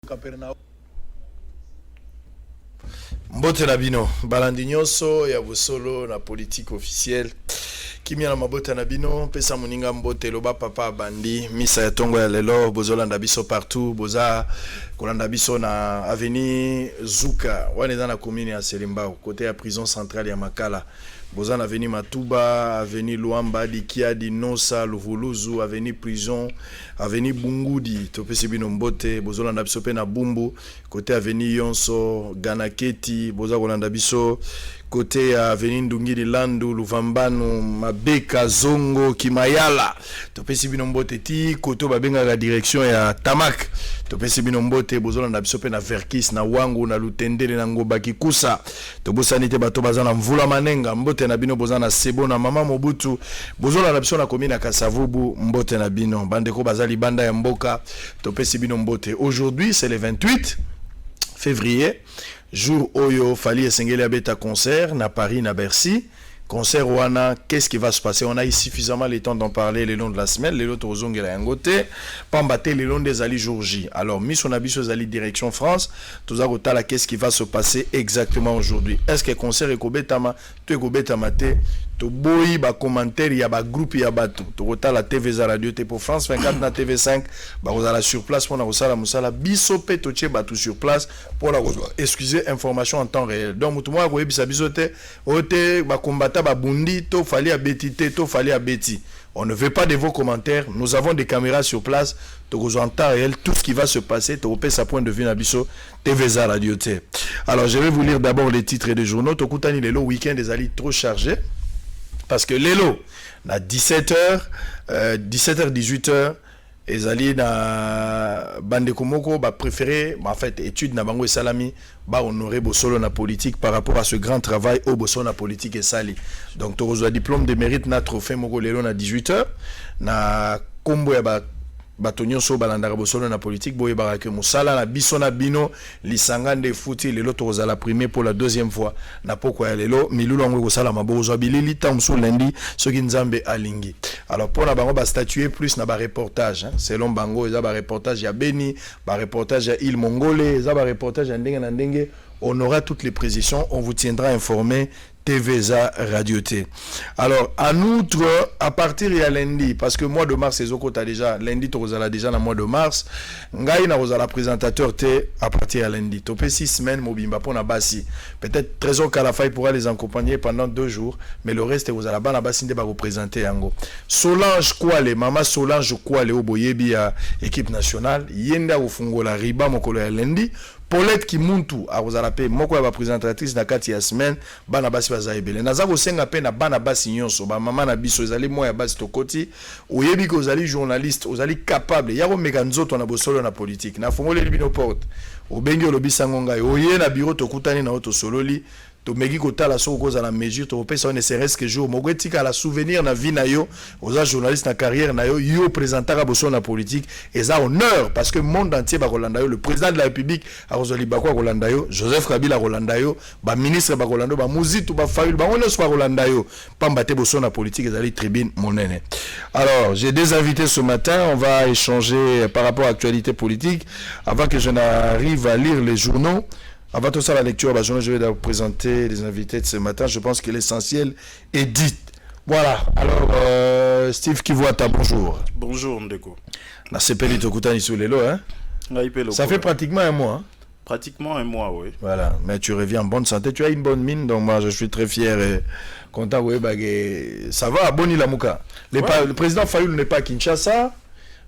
Capernaum. Mbote na bino balandi nyonso ya bosolo na politique officielle kimia na mabota na bino pesa moninga mbote loba papa bandi misa ya tongo ya lelo bozolanda biso partout boza kolanda biso na avenue Zuka wana dans la commune ya Selimbao côté ya prison centrale ya Makala boza na avenue Matuba avenue Luamba Dikia Dinosa Luvuluzu avenue prison avenue Bungudi topesi bino mbote bozolanda biso pe na Bumbu côté avenue Yonso Ganaketi boza kolanda biso côté avenue Ndungiri Landu Luvambanu Mabeka Zongo Kimayala topesi bino mbote ti koto babenga la direction ya Tamak topesi bino mbote bozolanda biso pe na Verkis na Wangu na Lutendele na Ngoba Kikusa tobosani te bato bazana mvula manenga mbote na bino bozana Sebo na Mama Mobutu bozolanda biso na commune ya Kasavubu mbote na bino bandeko bazali banda ya mboka topesi bino mbote. Aujourd'hui c'est le 28 février jour oyo fali esengeli abeta concert na Paris na Bercy. Concert wana, qu'est-ce qui va se passer? On a eu suffisamment le temps d'en parler le long de la semaine. Les autres ont yangote, pambate le long des alliés jour J. Alors, mis on a vu sur alliés direction France. Tout ça, qu'est-ce qui va se passer exactement aujourd'hui? Est-ce que le concert est kobetama, tu es kobetama te, to boy ba commentaire ya ba groupe ya batu. To kota la TV za radio te pour France 24 na TV5, ba la sur place pour na kosala musala bisope to che batu sur place pour la excusez information en temps réel. Donc mutumwa ko yebisa bisote, ote ba combattre ba bundi to fali a betite to fali a beti. On ne veut pas de vos commentaires. Nous avons des caméras sur place. En temps réel, tout ce qui va se passer, tu repères sa point de vue Nabiso TVza Radio T. Alors, je vais vous lire d'abord les titres des journaux. Tokutani Lelo, week-end des alliés trop chargés. Parce que Lelo, à 17h, 18h, les alliés na bande komoko ba préféré en fait étude na bango et salami ba honorer bosolo na politique par rapport à ce grand travail au bosolo na politique et sali. Donc tu reçois diplôme de mérite na trophée moko lelo na 18h na kombo ya ba batonyo so balandaka bosolo na politique boye barake musala na biso na bino lisanga de futi lelo to la primée pour la deuxième fois na poko ya lelo milulu ngo kosala mabozo bilili tamso lundi soki nzambe alingi. Alors pour la bango ba statuer plus na ba reportage selon bango eza ba reportage ya Beni ba reportage ya Île Mongole eza ba reportage ya ndenge na ndenge. On aura toutes les précisions, on vous tiendra informé. TVza Radio T. Alors, en outre, à partir de lundi, parce que mois de mars, c'est Zokota déjà, lundi, tu as déjà dans le mois de mars, Ngaï na la présentateur T à partir de lundi. Tu peux 6 semaines, Mobimba, pour na basi. Peut-être Trésor Kalafay pourra les accompagner pendant 2 jours, mais le reste, vous allez la basi de vous présenter en gros. Solange Kouale, Mama Solange Kouale, au Boyebi à équipe nationale, Yenda au Fungola, Riba, Mokolo ya lundi. Paulette Kimuntu a rozalape moko ya présentatrice na kati ya semaine bana basi bazaibele naza ko senga pe na bana basi nyonso ba mama na biso ezali mo ya basi tokoti oyebi ko ozali journaliste ozali capable ya ko meka nzoto na bosolo na politique na fongole libino porte obengi olobisa ngonga oye na bureau tokutani na auto sololi to meki kotala so koza la mesure to pesa ne serait-ce que jour mogwetika la souvenir na vie na yo oza journaliste na carrière na yo yo présentera boso na politique et ça honneur parce que monde entier ba Rolanda yo le président de la République a Rosali Bakwa Rolanda yo Joseph Kabila Rolanda yo ba ministre ba Rolanda ba Muzitu ba Fayul ba on soit Rolanda yo pambate boso na politique ezali tribune monene. Alors j'ai des invités ce matin, on va échanger par rapport à l'actualité politique avant que je n'arrive à lire les journaux. Avant tout ça, la lecture, je vais vous présenter les invités de ce matin. Je pense que l'essentiel est dit. Voilà. Alors, Steve Kivuata, bonjour. Bonjour, Ndeko. La CPL Tokutani sous les lots, hein? Ça fait pratiquement un mois. Hein? Pratiquement un mois, oui. Voilà. Mais tu reviens en bonne santé. Tu as une bonne mine. Donc, moi, je suis très fier et content. Oui, ça va, Boni Lamouka. Le président Fayoul n'est pas à Kinshasa,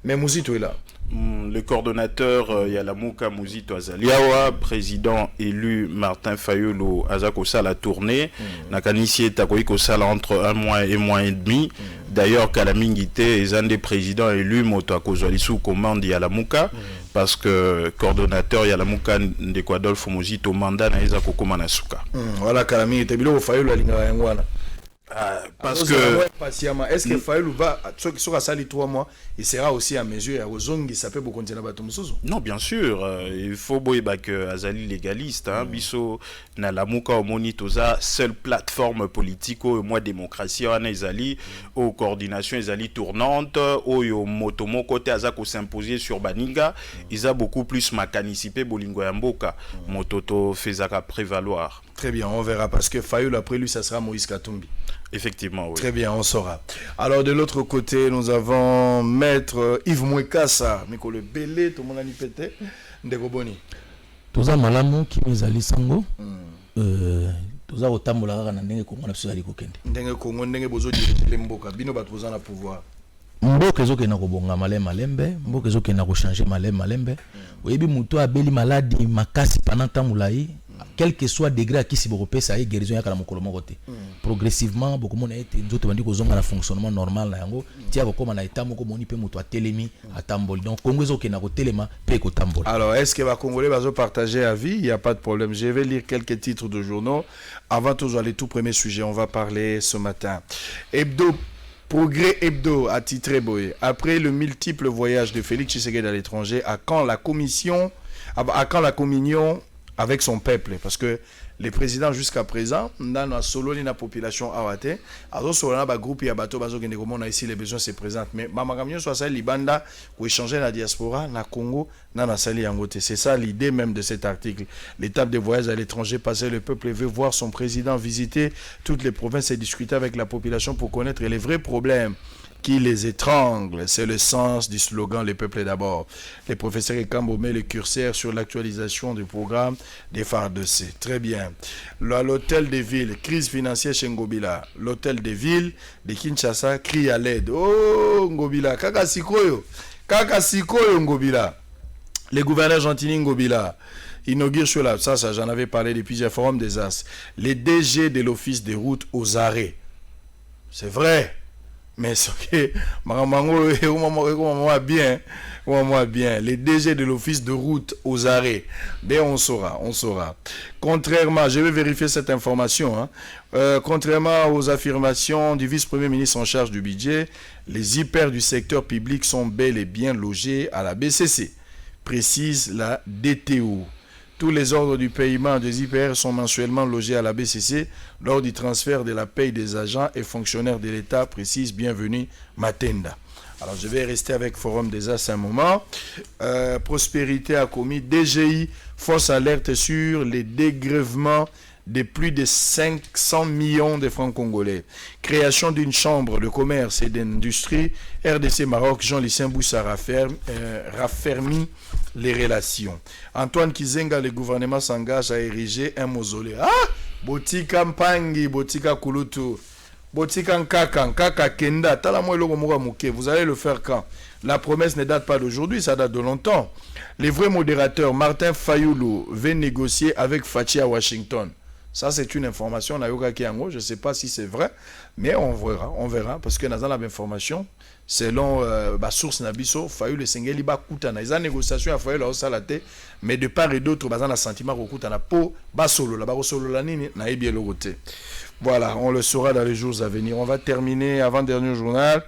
mais Mouzito est là. Le coordonnateur Yalamouka Mouzito Azaliawa, président élu Martin Fayulu Azakosa la tournée, Nakanisi Takoiko Sala entre 1 mois et 1 mois et demi. D'ailleurs, Kalamingite est un des présidents élus Motoakozalisu commande Yalamouka, parce que coordonnateur Yalamouka Ndekwadolfo Mouzito mandat na Ezakoko Manasuka. Voilà, Kalamingite Bilo Fayulu Alinga Yangwana. Parce alors, que patiemment, est-ce que Fayulu va sur Sali 3 mois, il sera aussi à mesure aux zones qui s'appelle pour continuer à battre non, bien sûr, il faut boire que Azali légaliste, hein, biso na la muka omoni toza seule plateforme politique au moins démocratie en Azali, aux coordination Azali tournante, au yo motomo côté azako s'imposer sur Baninga, ils a beaucoup plus makanisipé bolingo ya mboka, mototo faisaka prévaloir. Très bien, on verra parce que Fayulu après lui ça sera Moïse Katumbi. Effectivement, oui. Très bien, on saura. Alors de l'autre côté, nous avons Maître Yves Mouekassa, Mikolo Belé, tout le monde a pété, Ndeko Boni. Toza malamu ki mizali sango. Toza otambola kaka na ndenge Kongo na biso ali kokende. Ndenge Kongo ndenge bozo dirige mboka, bino bato boza na pouvoir. Mboka ezokenda kobonga malembe, mboka ezokenda kochanger malembe. Oyebi muto abeli maladi makasi pendant temps mulai. Quel que soit degré à qui si vous ça y guérison yakala mokolo moko te progressivement beaucoup mon été nzoto bandi kozonga na fonctionnement normal na yango tia ko na état moko moni pe muto atelemi atamboli donc Congo ezokena ko telema pe ko tambola. Alors est-ce que va congolais va partager avis? Il y a pas de problème, je vais lire quelques titres de journaux avant tous aller tout premier sujet on va parler ce matin. Progrès Hebdo a titré Boye. Après le multiple voyage de Félix Tshisekedi à l'étranger, à quand la communion avec son peuple, parce que les présidents jusqu'à présent n'ont solo ni la population awate alors solo na ba groupe ya bato bazo kende komona ici les besoins se présentent mais mama kamio soit ça libanda pour échanger la diaspora na Congo na sali yangote. C'est ça l'idée même de cet article. L'étape de voyage à l'étranger passé, le peuple veut voir son président visiter toutes les provinces et discuter avec la population pour connaître les vrais problèmes qui les étrangle. C'est le sens du slogan « Le peuple d'abord ». Les professeurs Ekambo met le curseur sur l'actualisation du programme des FARDC. Très bien. L'hôtel des villes, crise financière chez Ngobila. L'hôtel des villes de Kinshasa crie à l'aide. Oh Ngobila, kaka sikoyo Ngobila. Les gouverneurs Gentini Ngobila inaugure sur la... Ça j'en avais parlé depuis le forum des As. Les DG de l'office des routes aux arrêts. C'est vrai. Mais ce que bien, les DG de l'office de route aux arrêts, ben on saura. Contrairement, je vais vérifier cette information, contrairement aux affirmations du vice-premier ministre en charge du budget, les hyper du secteur public sont bel et bien logés à la BCC, précise la DTO. Tous les ordres du paiement des IPR sont mensuellement logés à la BCC lors du transfert de la paye des agents et fonctionnaires de l'État, précise bienvenue Matenda. Alors je vais rester avec Forum des As un moment. Prospérité a commis DGI, fausse alerte sur les dégrèvements de plus de 500 millions de francs congolais. Création d'une chambre de commerce et d'industrie. RDC Maroc, Jean-Lucien Boussa raffermit les relations. Antoine Kizenga, le gouvernement s'engage à ériger un mausolée. Ah! Botika Mpangi, Botika Kulutu, Botika Nkaka Kenda, vous allez le faire quand? La promesse ne date pas d'aujourd'hui, ça date de longtemps. Les vrais modérateurs, Martin Fayulu, veut négocier avec Fachi à Washington. Ça, c'est une information, je ne sais pas si c'est vrai, mais on verra, parce que nous avons l'information, selon la source Nabiso, Fayulu et Sengeli, il y a des négociations à Fayulu, mais de part et d'autre, il y a un sentiment qu'il y a voilà, on le saura dans les jours à venir. On va terminer, avant-dernier journal,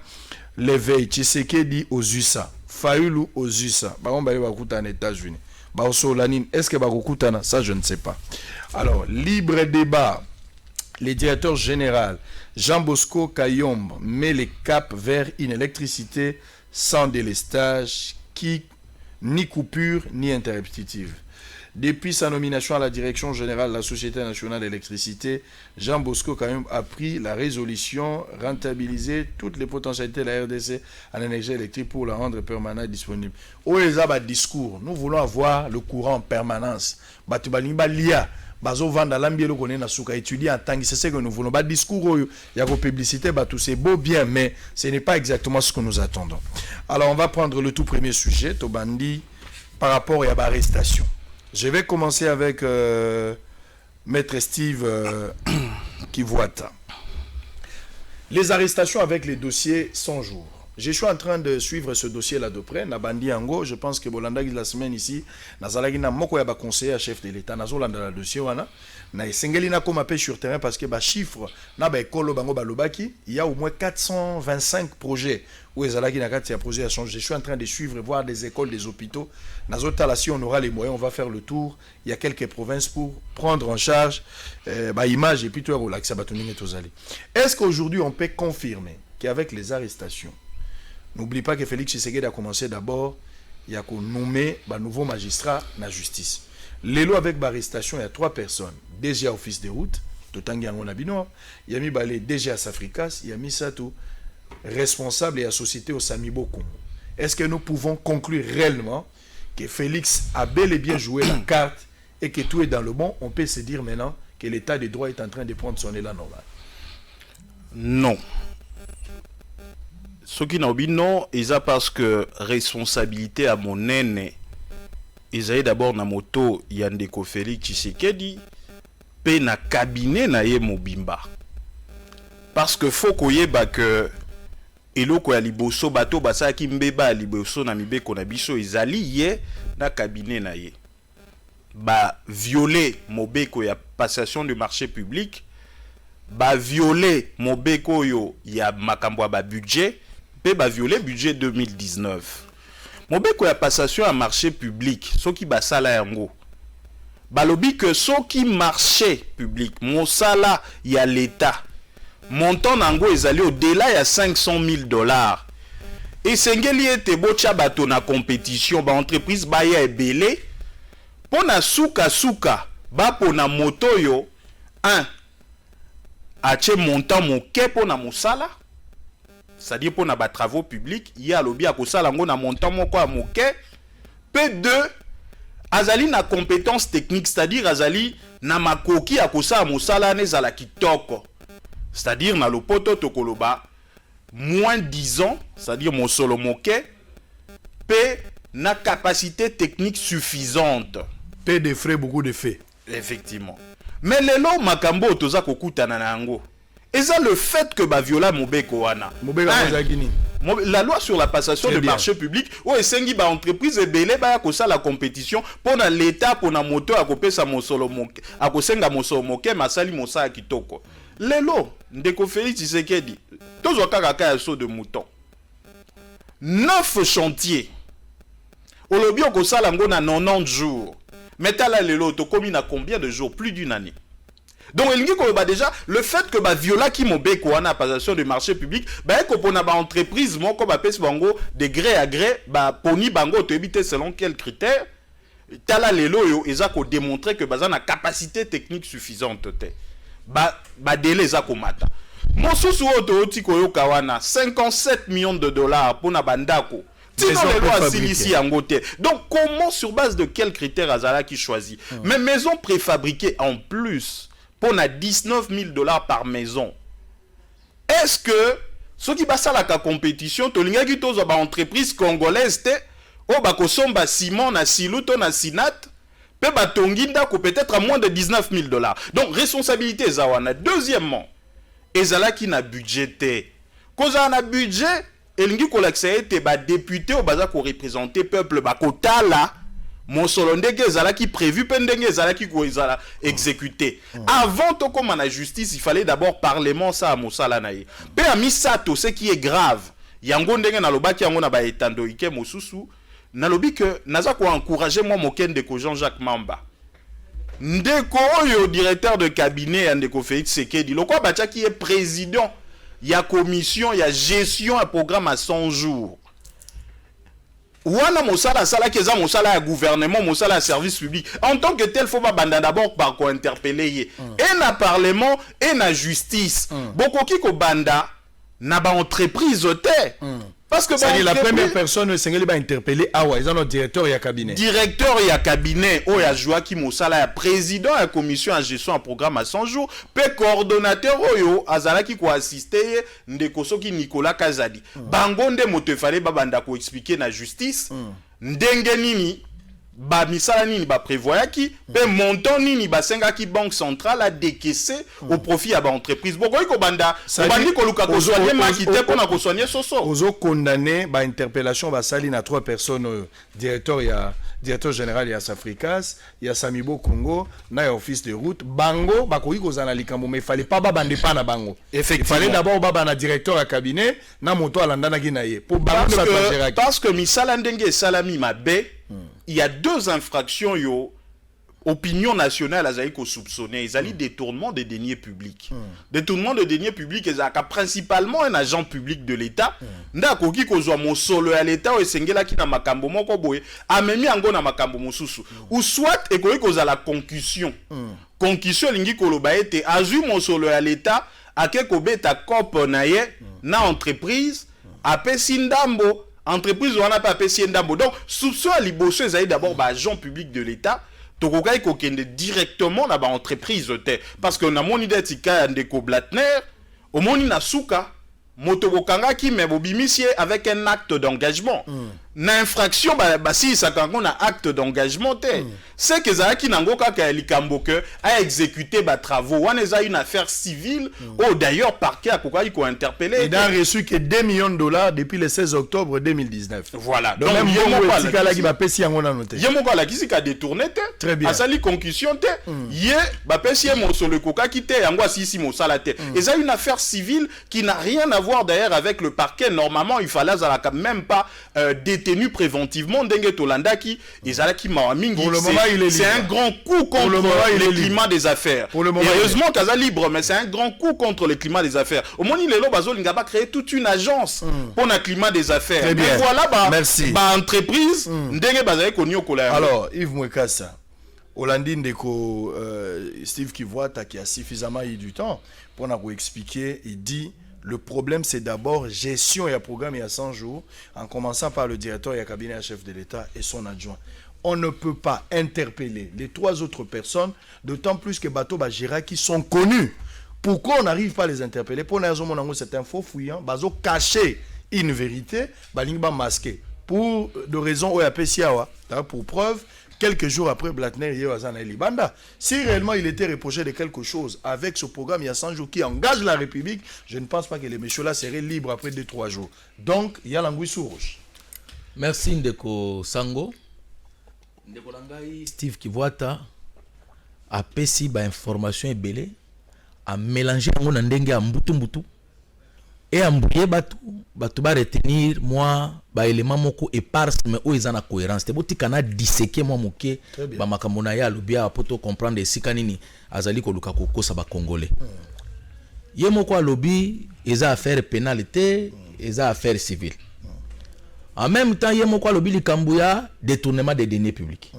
l'éveil, Tshisekedi aux USA, Fayulu aux USA, on va en États-Unis. Est-ce que Bakukutana? Ça, je ne sais pas. Alors, libre débat. Le directeur général Jean Bosco Kayombe met les caps vers une électricité sans délestage, qui ni coupure ni interruptive. Depuis sa nomination à la direction générale de la Société nationale d'électricité, Jean Bosco Kayombe a pris la résolution rentabiliser toutes les potentialités de la RDC en énergie électrique pour la rendre permanente et disponible. Où est le discours? Nous voulons avoir le courant en permanence. Étudier en tant que c'est ce que nous voulons. Discours, il y a vos publicités, c'est beau bien, mais ce n'est pas exactement ce que nous attendons. Alors on va prendre le tout premier sujet, Tobandi, par rapport à l'arrestation. Je vais commencer avec Maître Steve Kivuata. Les arrestations avec les dossiers 100 jours. je suis en train de suivre ce dossier-là de près. Nabandi Ango, je pense que Bolanda la semaine ici, Nazalagi na moko ya ba conseiller à chef de l'État, Nazolanda la dossier wana. Na esengeli na koma pe sur terrain parce que ba chiffre na ba ekolo bango ba lobaki, il y a au moins 425 projets où ezalaki na kati ya projet à changer. Je suis en train de suivre voir des écoles, des hôpitaux. Nazotala si on aura les moyens, on va faire le tour. Il y a quelques provinces pour prendre en charge ba image et puis tout relaxer ba toninga tozali. Est-ce qu'aujourd'hui on peut confirmer qu'avec les arrestations, n'oublie pas que Félix Tshisekedi a commencé d'abord, il y a qu'on nommé un nouveau magistrat dans la justice. L'élo avec l'arrestation, il y a 3 personnes. DGA Office des routes, Totangi Angonabino, il y a mis balé DGA Safricas, il y a mis Sato, responsable et associé au Samibo Congo. Est-ce que nous pouvons conclure réellement que Félix a bel et bien joué la carte et que tout est dans le bon? On peut se dire maintenant que l'état des droits est en train de prendre son élan normal. Non. Ce qui n'a pas non, c'est parce que responsabilité à mon aîné, ils avaient d'abord na moto Yandeko Félix Tshisekedi, pe na cabinet na ye mobimba. Parce que faut qu'on y ait que eloko ya liboso bato basa ki mbeba liboso na mibeko na biso ezali ye na cabinet na ye. Ba violer mobeko ya passation de marché public, ba violer mobeko yo ya makambo ba budget, pe ba violer budget 2019. Mobeko ya passation à marché public, so ki ba sala yango. Ba lobi que so ki marché public, mon sala ya l'État, montant nango ezali au-delà ya $500,000. Et sengeli ete bocha bato na compétition, ba entreprise ba ya ebele, pona suka ba pona moto yo, 1, ache montant moke pona mosala, c'est-à-dire pour na ba travaux publics, il y a lobby à kosala ngo na montant moko a moke. P2, azali na compétence technique, c'est-à-dire azali na makoki a kosala mosala nezala kitoko. C'est-à-dire na lopoto tokoloba moins 10 ans, c'est-à-dire mon solo moke, P na capacité technique suffisante. P de frais, beaucoup de faits. Effectivement. Mais lelo makambo toza kokutana na yango. Et ça, le fait que viola Mobeko wana. La loi sur la passation de marché public, où esengi ba entreprise ebele ba ko la compétition pour l'État pour na moto a kopé sa mosolo moke, a kosenga mosolo moke masali mosa kitoko. Lelo ndeko Félix Tshisekedi, tozo kaka ya saut de mouton. 9 chantiers. Olobi ko sala ngo na 90 jours. Mais tala lelo to komi na combien de jours? Plus d'une année. Donc il dit que déjà le fait que viola qui mobeko wana passation de marché public ko pona ba entreprise moko ba pesi bango de gré à gré poni bango to éviter selon quels critères tala lelo yo eza ko démontrer que baza na capacité technique suffisante te délai za ko mata mosusu oto oti ko yo kawana $57 millions pour na bandako. Donc comment, sur base de quels critères Azala qui choisit? Mais maison préfabriquée en plus pour $19,000 par maison. Est-ce que ce qui passe à la compétition, to linga ki tozo ba entreprise congolaise te o ba kosomba ciment na siluto na sinat pe ba tonginda ko peut-être à moins de $19,000. Donc responsabilité zawana. Deuxièmement, ezala ki na budgété. Koza na budget elingi kolaksa ete ba député o baza ko représenter peuple ba kotala mon solondege ezala qui prévu pendenge ezala qui ko ezala exécuté. Avant to comme la justice, il fallait d'abord parlement ça mosala na ye. Pe amisato ce qui est grave. Yango ndenge na lobaki yango na ba etando ike mosusu na lobi que naza ko encourager moi mokende ko Jean-Jacques Mamba. Ndeko oyo directeur de cabinet ndeko Félix Tshisekedi lokwa bacha qui est président il y a commission, il y a gestion un programme à 100 jours. Wana mosala sala keza mosala ya gouvernement, mosala ya service public. En tant que tel, faut pas banda d'abord par quoi interpeller. Et na parlement et na justice. Boko ki ko banda na ba entreprise te. Parce que c'est la première personne qui va interpeller ils ont notre directeur et cabinet. Directeur et cabinet, ou ya Joaki Moussala, président de la commission en gestion en programme à 100 jours, pe coordonnateur oyo azala qui ko assister ndeko soki Nicolas Kazadi. Bangonde motefale babanda ko expliquer na justice ndenge nini ba misala nini ba prévoyaki pe montant nini ba sengaki banque centrale a décaissé au profit à ba entreprise bokoyi ko banda obandi ko luka ko soigner makite pona ko soigner soso ozo condamné ba interpellation ba sali na 3 personnes directeur général ya Safricas ya Samibo Congo na ya office de route bango bakoyi ko zana likambo mais fallait pas ba bande pa na bango effectivement il fallait d'abord ba na directeur à cabinet na moto alandana ki na ye pour parce que misala ndenge salami mabe il y a 2 infractions yo opinion nationale azali ko soupçonner ils allaient détournement des deniers publics détournement de deniers publics ezaka principalement un agent public de l'état ndako ki ko zwa mosolo ya l'état o esengela ki na makambo moko boye amemi ango na makambo mosusu ou soit ekoyi ko za la concussion concussion lingi ko loba ete azui mosolo ya l'état ake ko beta cop na ye na entreprise apesi ndambo entreprise wana pa apesi ndambo donc soupçon à liboso ezali d'abord ba agent public de l'état tokokai ko kende directement na ba entreprise te parce que na moni detika ndeko Blatner au moni na suka moto bokangaki me bobimisie avec un acte d'engagement na infraction ba si sakango na acte d'engagement te c'est que zaki nango kaka likambo que a exécuté ba travaux wana eza une affaire civile ou d'ailleurs parquet akokai ko interpeller il a reçu que 2 millions de dollars depuis le 16 octobre 2019 voilà donc même yemo tikala ki ba pesi yango na noté yemo ko la kisika détourné te très bien asali concussion te ye ba pesi mo solo kokaki te yango asisi mo sala te eza une affaire civile qui n'a rien à voir d'ailleurs avec le parquet normalement il fallait ça même pas détenu préventivement ndenge tolandaki ezalaki mawa mingi c'est un grand coup contre le climat des affaires heureusement kaza libre mais c'est un grand coup contre le climat des affaires au moins lelo bazolinga ba créer toute une agence pour le climat des affaires mais voilà ba entreprise ndenge bazali konyokola alors Yves Mwekasa Olandi ndeko Steve Kivuata qui a suffisamment eu du temps pour nous expliquer il dit le problème, c'est d'abord gestion et programme il y a 100 jours, en commençant par le directeur et le cabinet chef de l'État et son adjoint. On ne peut pas interpeller les 3 autres personnes, d'autant plus que Bato Bajira qui sont connus. Pourquoi on n'arrive pas à les interpeller? Pour c'est un faux fouillant, Bazo cacher une vérité, Balingba masqué. Pour de raisons pour preuve, quelques jours après Blatner Libanda, si réellement il était reproché de quelque chose avec ce programme il y a 100 jours qui engage la République, je ne pense pas que les messieurs-là seraient libres après 2-3 jours. Donc, il y a l'anguille sous roche. Merci Ndeko Sango. Ndeko Langai, Steve Kivuata a pesi ba information ebele a mélanger ngo na ndenge ya mbutu et embrouiller batu ba retenir moi ba élément moko éparse mais o ezana cohérence te botika na disséquer moi moké ba makambo na ya lobia poto comprendre esika nini azali ko luka kokosa ba congolais ye moko alobi eza affaire pénalité eza affaire civile en même temps ye moko alobi likambo ya détournement des deniers publics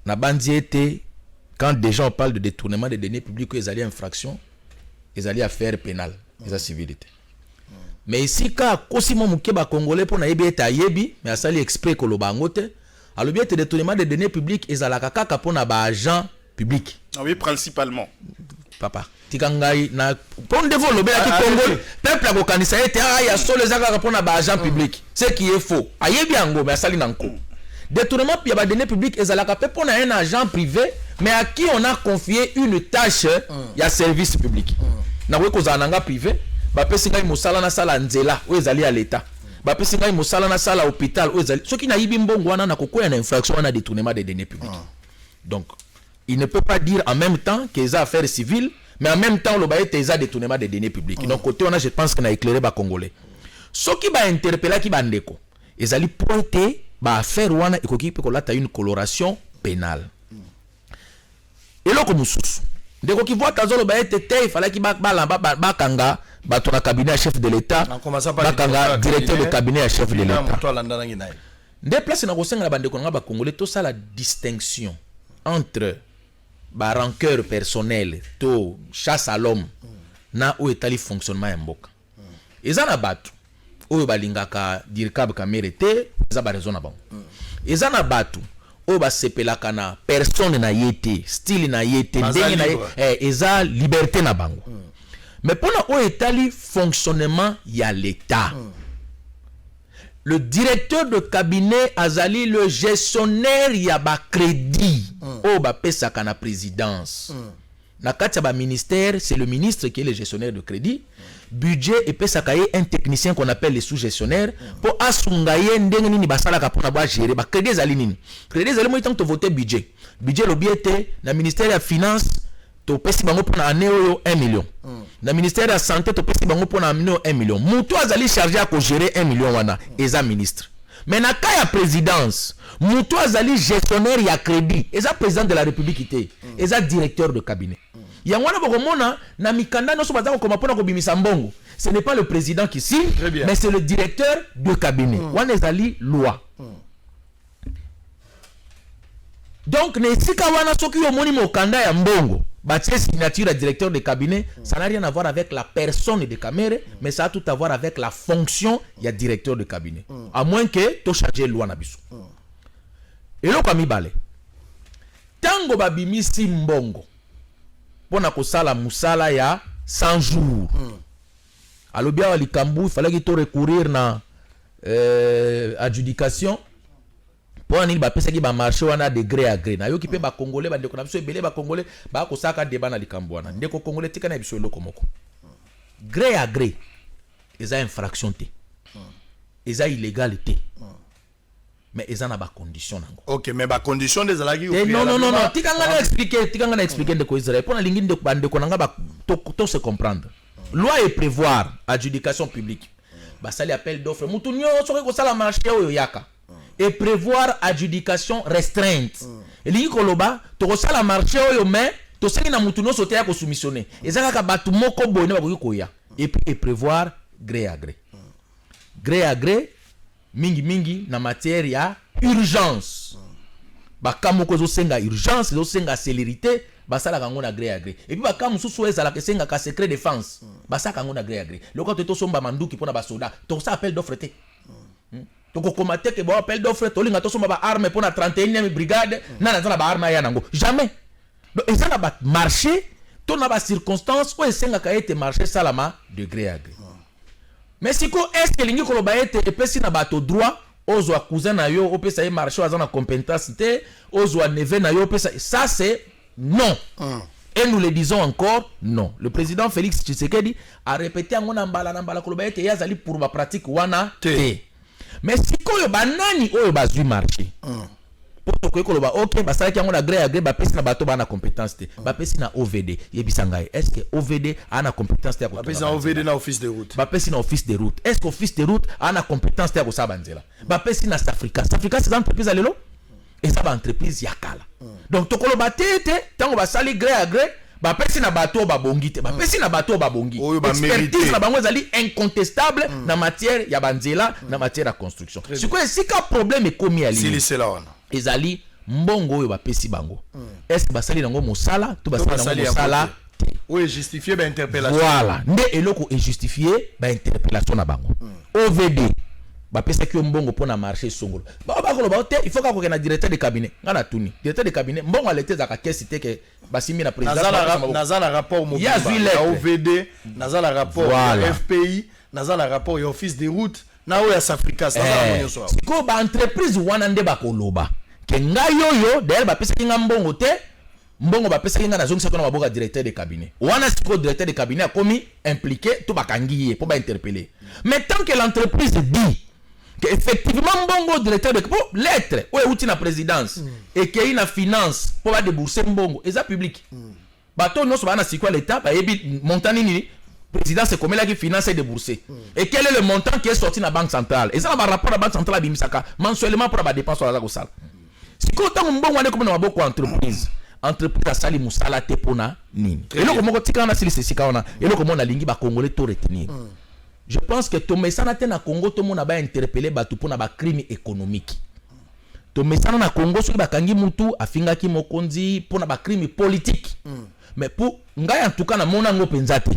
na bandi ete quand déjà on parle de détournement des deniers publics ezali infraction ezali affaire pénale eza civilité mais ici ka kosimo muke ba congolais pour na yebi eta yebi mais asali exprès ko loba ngote alobi ete détournement des deniers publics ezalaka kaka pona ba agent public oui principalement papa tikangai na pour développer la Congo peuple ko kanisa ete ya solo ezaka pona ba agent public ce qui est faux ayebi ango mais asali nanko détournement ya ba deniers publics ezalaka pe pona un agent privé mais à qui on a confié une tâche ya service public na weko za nanga privé ba pesi ngai musala na sala nzela o ezali à l'état ba pesi ngai musala na sala hôpital o ezali soki na yibi mbongo wana na kokoya na infraction wana détournement des deniers publics donc il ne peut pas dire en même temps que les affaires civiles mais en même temps le ba ete eza détournement des deniers publics donc côté on a je pense que na éclairé ba congolais soki ba interpeller ki bandeko ezali pointé ba affaire wana ekoki pe ko lata une coloration pénale et loko mususu ndeko Kivuata zolo ba ete te il fallait ki ba kanga ba to na cabinet chef de l'état ba kanga directeur de cabinet chef de l'état nde place na kosenga na bandeko nga ba congolais to ça la distinction entre ba rancœur personnel to chasse à l'homme na o etali fonctionnement ya mboka eza na batu oyo balingaka dirkab kamere te eza ba raison na bango eza na batu o ba sepelaka na personne na yete style na yete ndenge na eza liberté na bango mais pona o etali fonctionnement ya l'état le directeur de cabinet azali le gestionnaire ya ba crédit o ba pesa kana présidence na kati ya ba ministère, c'est le ministre qui est le gestionnaire de crédit. Budget et pesa kaye un technicien qu'on appelle les sous-gestionnaires pour asungaye ndenge nini basala ka pona ba gérer ba crédit ezali nini. Crédit ezali mo itango to voter budget lo biete na ministère ya finance to pesi bango pona année oyo 1 million. Na ministère ya santé to pesi bango pona année 1 million. Mutu azali chargé à gérer 1 million wana eza ministre. Mais na ka ya présidence, mutu azali gestionnaire ya crédit, eza président de la République ité, eza directeur de cabinet. Yangwana bokomona na mikanda no so bazako koma pona ko bimisa mbongo. Ce n'est pas le président qui signe, mais c'est le directeur de cabinet. Wana ezali loi. Donc nesika wana soki yo moni mokanda ya mbongo, batie signature ya directeur de cabinet, ça n'a rien à voir avec la personne de caméra, mais ça a tout à voir avec la fonction ya directeur de cabinet. À moins que to charger loi na biso. Et lo kami balé. Tango babimisi mbongo. Pona kosala musala ya 100 jours. Alobia walikambu, il fallait qu'il recourir na adjudication. Pour nini ba pesa ki ba marché wana de gré à gré. Na yo ki pe ba congolais ba ndeko na biso ebele ba congolais ba ko saka débat na likambu wana. Ndeko congolais tika na biso eloko moko. Gré à gré. Eza infraction te. Eza illégalité. Mais ils ont des conditions. Ok, mais les conditions des alagis. Non. Tika ngana expliquer de quoi Israël. Pour la ligne de bande qu'on a tout se comprendre. Loi et prévoir adjudication publique. Bah ça l'appel d'offre. Moutounio sur que ça la marché au yaka. Et prévoir adjudication restreinte. Et ligne koloba to ça la marché au mais to sengi na moutounio sauter à soumissionner. Et ça ka batu moko boy na ba koya. Et prévoir gré à gré. Gré à gré. Mingi na matière ya urgence. Bakamu ko zo senga urgence, zo senga célérité, basala kango na gré à gré. Et puis bakamu susu ezala ke senga ka secret défense. Basala kango na gré à gré. Le quand to somba manduki pona ba soldat, to ça appel d'offre te. To ko komate ke bo appel d'offre to linga to somba ba arme pona 31e brigade, na ba arme ya nango. Jamais. Donc ezala ba marché, to na ba circonstance o senga ka ete marché salama de gré à gré. Mais si ko est-ce que lingi koloba ete epesi na bato droit ozwa cousin na yo opesa ye marché azana compétence te ozwa neve na yo opesa ça c'est non. Et nous le disons encore non. Le président Félix Tshisekedi a répété en na mbala koloba ete yazali pour ba pratique wana te. Mais si ko yo banani oyo bazui marché. Pour que koloba OK basala ki ngona gré à gré ba pesi na bato bana compétence te. Ba pesi na OVD. Yebisa ngai. Est-ce que OVD a na compétence te ba pesi na OVD na office de route. Ba pesi na office de route. Est-ce que office de route a na compétence te ko sabanzela. Ba pesi na Safrika. Safrika c'est entreprise alelo. Et ça ba entreprise yakala. Donc to koloba tete tango ba sali gré à gré ba pesi na bato ba bongi te. Ba pesi na bato ba bongi. Expertise na bango ezali incontestable na matière ya banzela na matière ya construction. C'est quoi si ka problème est commis ali. Si c'est là wana. Ezali mbongo oyo bapesi bango. Est-ce que basali nango mosala to basali nango mosala te. Oui, justifier ba interpellation. Voilà, nde eloko est justifier ba interpellation na bango. OVD bapesa ki mbongo pona marché songolo. Ba koloba te il faut ka ko na directeur de cabinet. Ngana tuni. Directeur de cabinet mbongo alete za ka caisse te ke basimi na président. Nazala rapport mobile. Ya OVD, nazala rapport FPI, nazala rapport ya office de route. Na o ya Safrika ça va monyo so. Siko ba entreprise wana nde bakoloba. Ke ngayoyo d'ailleurs ba pesa kinga mbongo te mbongo ba pesa kinga na zongi sakona maboka directeur de cabinet. Wana siko directeur de cabinet a commis impliqué to bakangiye pour ba interpeller. Mais tant que l'entreprise dit que effectivement mbongo directeur de pour lettre ou outil na présidence et que na finance pour ba débourser mbongo eza public. Bato no so ba na siko l'état ba yebi montant nini président c'est comme là qui finance et débourser. Et quel est le montant qui est sorti dans la banque centrale? Et ça va rapport à la banque centrale bimisaka mensuellement pour la dépense à la gosal. Si quand on bon wane comme na beaucoup entreprise a sali musala te pona nini. Et là comment tika na sili sika ona et là comment na lingi ba congolais to retenir. Je pense que Tomesana te na Congo to mona ba interpeller batu pona ba crime économique. Tomesana na Congo so ba kangi mutu afinga ki mokonzi pona ba crime politique. Mais pour ngai en tout cas na mona ngo penzate.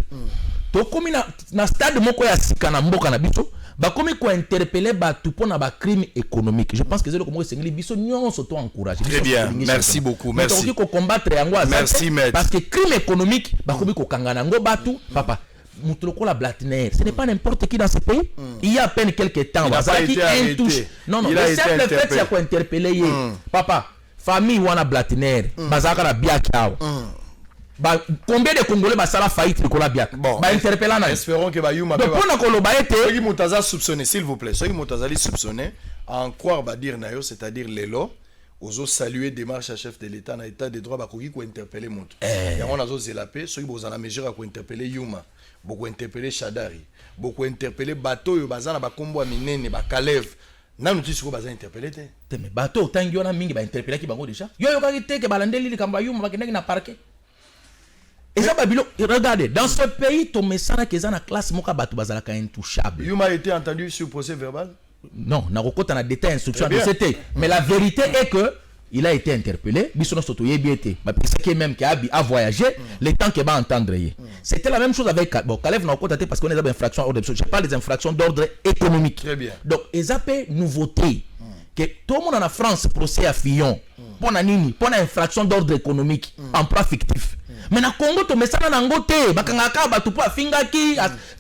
To komi na stade moko ya sika na mboka na biso ba komi ko interpeller batu pona ba crime économique. Je pense que zelo komo sengeli biso nyonso to encourager. Très bien, merci beaucoup, merci. To ko combattre yango merci maître. Parce que crime économique ba komi ko kangana ngo batu papa Moutlokola Blatner, ce n'est pas n'importe qui dans ce pays. Il y a à peine quelques temps, il n'a pas été arrêté. Non, il le a été simple fait interpellé. c'est quoi interpeller. Papa, famille Wana Blatner, Bazakara Biakao. Combien de Congolais va la faillite Nicolas Biak? Bon, interpeller. espérons que Bayuma. Donc pour Nakoloba été. Ceux qui m'ont soupçonné, s'il vous plaît, ceux qui m'ont soupçonné, à en croire dire nayo, c'est-à-dire l'élo. Ozo saluer démarche à chef de l'État dans l'état de droit bakoki ko interpeller monto. Et on a zo zelape ceux qui boza la mesure à ko interpeller Yuma, beaucoup interpeller Shadari, beaucoup interpeller bateau yo bazana ba kombo minene ba Kalev. Nanu tisi ko baza interpeller te. Mais bateau tangi ona mingi ba interpeller ki bango déjà. Yo ka te ke balandeli li kamba Yuma ba kenaki na parquet. Et ça babilo, regardez, dans ce pays ton message que za na classe moka bato bazala ka intouchable. Yuma a été entendu sur procès verbal? Non, Narokota n'a détaillé instruction de c'était. Mais la vérité est que il a été interpellé. Bisono Soto Yebiete. C'est qui même qui a voyagé, le temps qu'il va entendre. C'était la même chose avec Kalev Narokota parce qu'on est des infractions. Je parle des infractions d'ordre économique. Très bien. Donc, ils appellent nouveauté. Que tout le monde en France procès à Fillon. Pour une infraction d'ordre économique, emploi fictif. Mais na Congo to mesana na ngote bakangaka batu po afingaki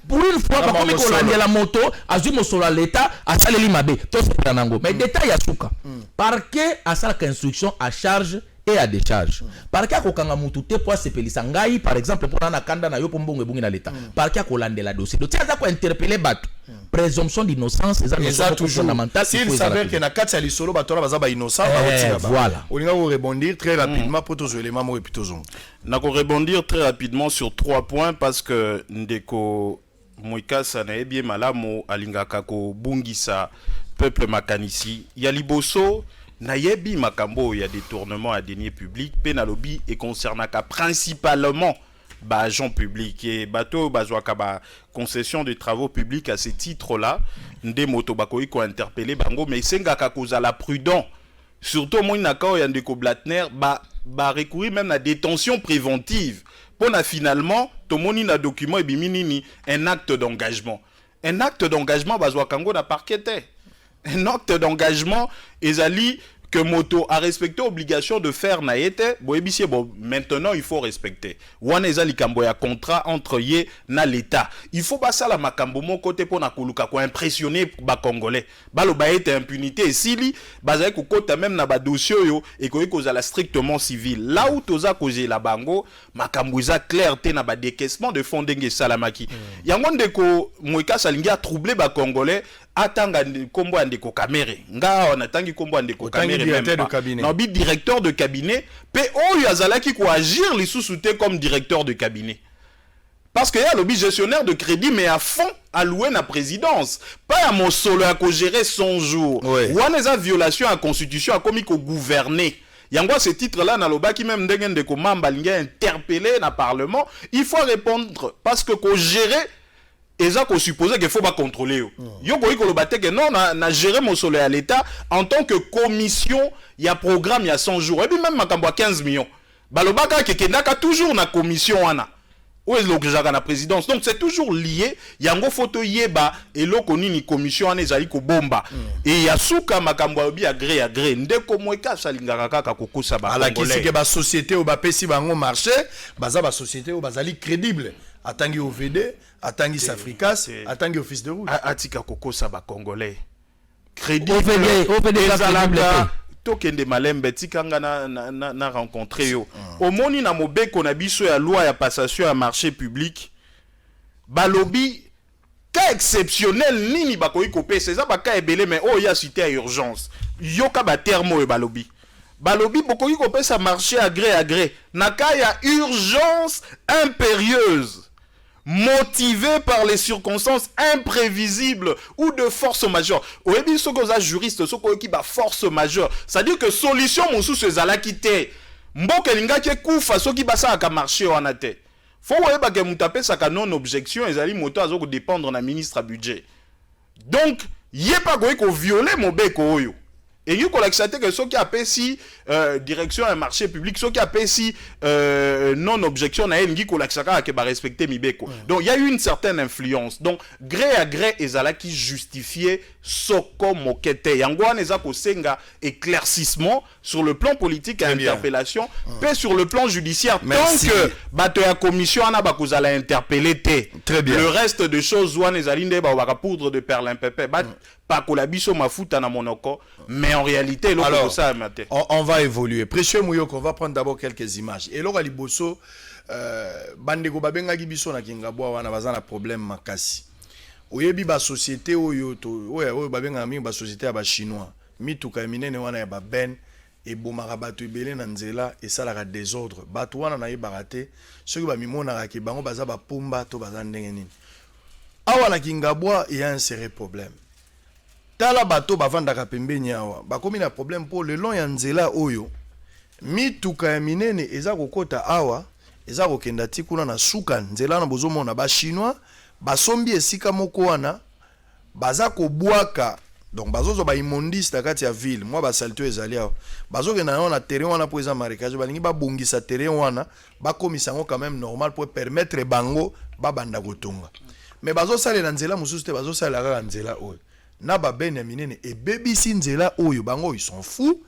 pour une fois pas comme kolandi la moto azumo sur l'état a saleli mabe to c'est nango mais détail ya suka parquet a sala instruction à charge et à décharge parquet ko kanga mutu te po sepelisa ngai par exemple pour na kanda na yo pombongo ebungi na l'état parquet ko landela dossier donc ça ko interpeller batu présomption d'innocence et toujours fondamental s'il s'avère que na kati ya lisolo batora baza ba innocent voilà on va rebondir très rapidement pour tous les éléments mo epitozongo. Nako rebondir très rapidement sur 3 points parce que ndeko Moikasa na ebie malamu alingaka ko bungisa peuple makanisi ya liboso na yebi makambo ya détournement à deniers publics penalobi et concernaka principalement ba agent public et bateau bazwaka ba concession de travaux publics à ce titre là nde moto bakoyi ko interpeller bango mais sengaka kozala prudent surtout moi nakao ya ndeko Blatner ba recourir même à détention préventive pour na finalement tomoni na document et biminini un acte d'engagement bazwa kango na parquet un acte d'engagement ezali que moto a respecté obligation de faire na été boyebisie bon maintenant il faut respecter wana ezali kambo ya contrat entre ye na l'état il faut basala makambo mon côté pour na koluka ko impressionner ba congolais balo ba été impunité esili bazali ko kota même na ba dossier yo et ko ekozala strictement civil là où toza koze la bango makambo za clair te na ba décaissement de fonds ndenge salamaki yango ndeko Moikasa lingi a troubler ba congolais atanga kombo andeko Kamere nga on atangi kombo andeko Kamere directeur de cabinet non bi directeur de cabinet pe oyo azalaki ko agir lisusu te comme directeur de cabinet parce que y a le gestionnaire de crédit mais à fond alloué na présidence pas à mon solo à ko gérer son jour wana eza violation à constitution a commis ko gouverner yango ce titre là na lobaki même ndenge ndeko mamba linga interpeller na parlement il faut répondre parce que ko gérer eza ko supposer qu'il faut pas contrôler yo ko ikoloba te que non na gérer mon solo à l'état en tant que commission il y a programme il y a 100 jours et puis même makambo 15 millions balobaka ke kendaka toujours na commission wana ou ezokjaka na présidence donc c'est toujours lié yango photo yeba eloko nini commission wana ezali ko bomba et ya suka makambo obi à gré ndeko mweka salingaka kaka kokosa ba ala kisi ke ba société ou ba pesi bango marché baza ba société ou bazali crédible atangi OVD atangi Safricas atangi office de route atika kokosa ba congolais crédit OVD ezalaka tokende malembe tikanga na rencontré yo omoni na mobeko na biso ya loi ya passation ya marché public balobi cas exceptionnel nini bakoyi kopesa eza baka ebele mais oh ya cité à urgence yoka ba termo e balobi bokoyi kopesa marché à gré na cas ya urgence impérieuse motivé par les circonstances imprévisibles ou de force majeure. Oyebi soko za juriste soko ki ba force majeure. C'est-à-dire que solution mosusu ezalaki te. Mboka lingaki kufa soki basa ka marché wana te. Faut oyeba ke mutape saka non objection ezali moto azoko dépendre na ministre à budget. Donc, yé pas ko violer mobeko oyo. Et il faut accepter que ceux qui appellent si direction un marché public, ceux qui appellent si non objection na il faut accepter que respecter mibeko. Donc il y a eu une certaine influence. Donc gré à gré ezala qui justifiait soko mokete. Yango neza ko senga éclaircissement sur le plan politique et interpellation, puis sur le plan judiciaire. Merci. Tant que bato ya commission ana bakozala interpeller te. Très bien. Le reste de choses ouane ezalinde ba waka poudre de perlimpépé. Pas kolabiso mafuta na monoko, mais en réalité, alors, on va évoluer. Précieux Mouyoko, on va prendre d'abord quelques images. Et là, Liboso, bandeko babenga gibiso na kingabwa wana bazana problème makasi. Oyebi ba société oyo to oyo babenga mi ba société ya ba chinois. Mituka minene wana ya ba ben et bomaka bato ebele na nzela et ça la désordre. Bato wana na yebaka te, soki ba mimona ki bango baza ba pumba to baza ndenge nini. Awa na kingabwa il y a un sérieux problème. Tala bato bavandaka pembeni awa bakomi na problème pour le long ya nzela oyo mituka ya minene eza kokota awa eza kokenda ti kuna na suka nzela na bozomona ba chinois basombi esika moko wana baza kobwaka donc bazozo ba immondiste na kati ya ville moi ba salto ezali awa bazokenda na terrain wana po eza marécage balingi babongisa terrain wana bakomisa ngo quand même normal pour permettre bango babanda kotonga mais bazosalela nzela mosusu te bazosalela kaka nzela oyo na ba ben ya minene e bebisi nzela oyo bango ils sont fous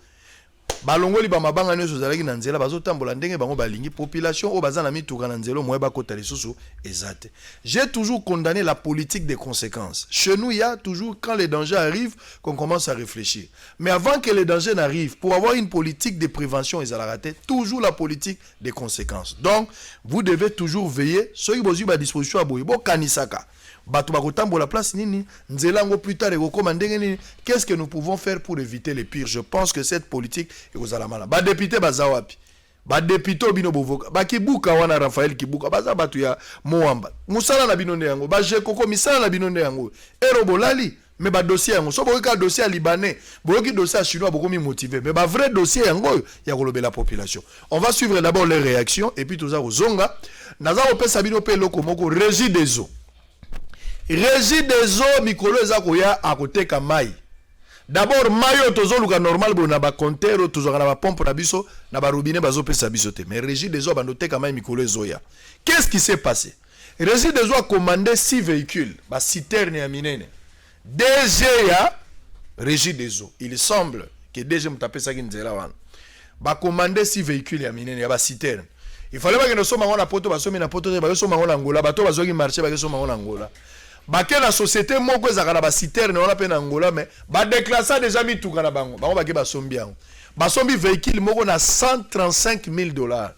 balongoli ba mabanga nyoso zalaki na nzela bazotambola ndenge bango balingi population o bazana mituka na nzela moye bakota lisusu ezate. J'ai toujours condamné la politique des conséquences. Chez nous il y a toujours quand les dangers arrivent qu'on commence à réfléchir. Mais avant que les dangers n'arrivent, pour avoir une politique de prévention ils allaient rater toujours la politique des conséquences. Donc vous devez toujours veiller ceux qui bozu ba disposition à boye bo kanisaka. Bato bakotambola place nini nzela ngo plus tard ekokoma ndenge nini. Qu'est-ce que nous pouvons faire pour éviter le pire? Je pense que cette politique ekozala mala ba député bazawapi ba député bino bovoka ba kibuka wana Raphaël Kibuka baza batu ya Moamba musala na bino ndengo ba jekoko misala na bino ndengo erobolali mais ba dossier yango so boka dossier libanais boki dossier chinois bokomi motivé mais ba vrai dossier yango ya kolobela population. On va suivre d'abord les réactions et puis toza kozonga naza opesa bino pe loko moko régie des eaux. Régie des eaux mikolo eza koya à côté ka mai. D'abord mayo tozo luka normal bo na ba compteur tozo na ba pompe na biso na ba robinet bazo pesa biso te. Mais régie des eaux bando te ka mai mikolo ezoya. Qu'est-ce qui s'est passé? Régie des eaux a commandé 6 véhicules, ba citerne ya minene. DG ya régie des eaux. Il semble que DG mutapé ça ki nzela wana. Ba commandé 6 véhicules ya minene ya ba citerne. Il fallait pas que nous sommes na poto baso na poto ba so na Angola bato bazo ki marché ba so na Angola. Bake la société moko ezaka na ba citerne wana pe na Angola mais ba déclassé déjà mituka na bango bango bake basombi yango basombi véhicule moko na $135,000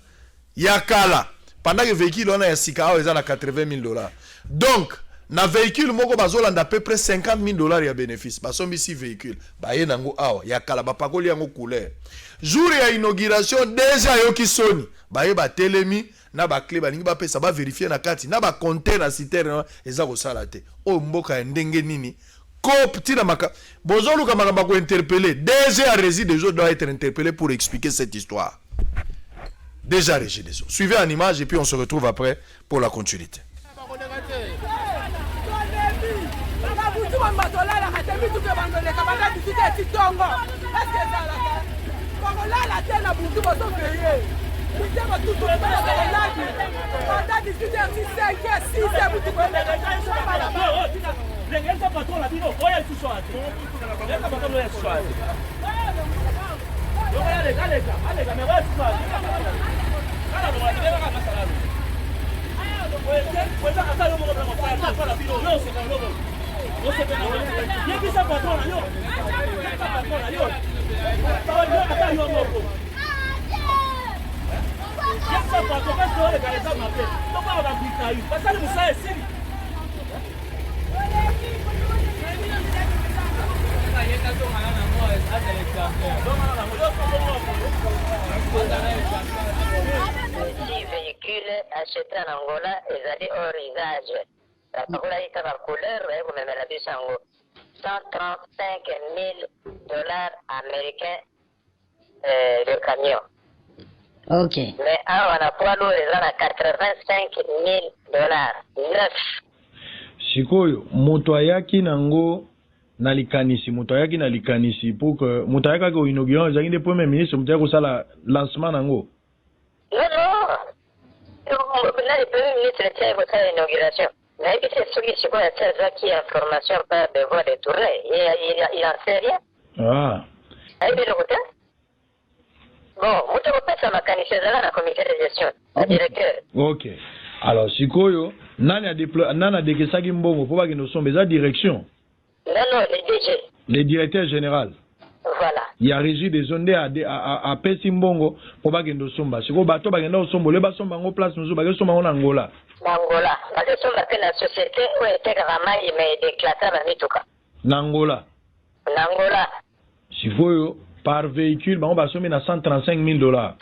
yakala pendant que véhicule wana ya sika awa eza na $80,000 donc na véhicule moko bazolanda à peu près $50,000 ya bénéfice basombi 6 véhicules baye nango awa yakala bapakoli yango couleur jour ya inauguration déjà yoki soni baye batelemi na ba clé balingi ba pesa ba vérifier na kati na ba compter na citerne eza ko sala te o mboka ndenge nini ko petit na maka bozolu ka makamba ko interpeller déjà régie des eaux doit être interpellé pour expliquer cette histoire. Déjà régie des eaux. Suivez en image et puis on se retrouve après pour la continuité. Véhicule acheté en Angola et allé au usage. La parole est à la couleur, vous me mettez sango. $135,000 américains le camion. Ok. Mais on a poids lourd, ils ont $85,000 neuf. Sikoyo moto ayaki nango na likanisi moto ayaki na likanisi pour que moto ayaka ko inaugurer ezaki nde premier ministre moto ayako sala lancement nango. Non, là, le premier ministre tient votre inauguration. Mais c'est celui qui a qui a information par de voies détournées. Il n'en sait rien. Ah. Bon, moto ça m'a canissé dans la comité de gestion, le directeur. Ok. Alors, sikoyo, nani a dekesaki mbongo pour bakino sombe za direction. Non, le DG. Le directeur général. Voilà. Il y a régi des ondes à pesi mbongo pour bakino somba. Siko bato bakino sombo le basomba ngo place nous bakino somba en Angola. Angola. Bakino somba que la société où était vraiment il m'a déclaré ma mituka. Angola. Angola. Sikoyo par véhicule on va sommer na $135,000.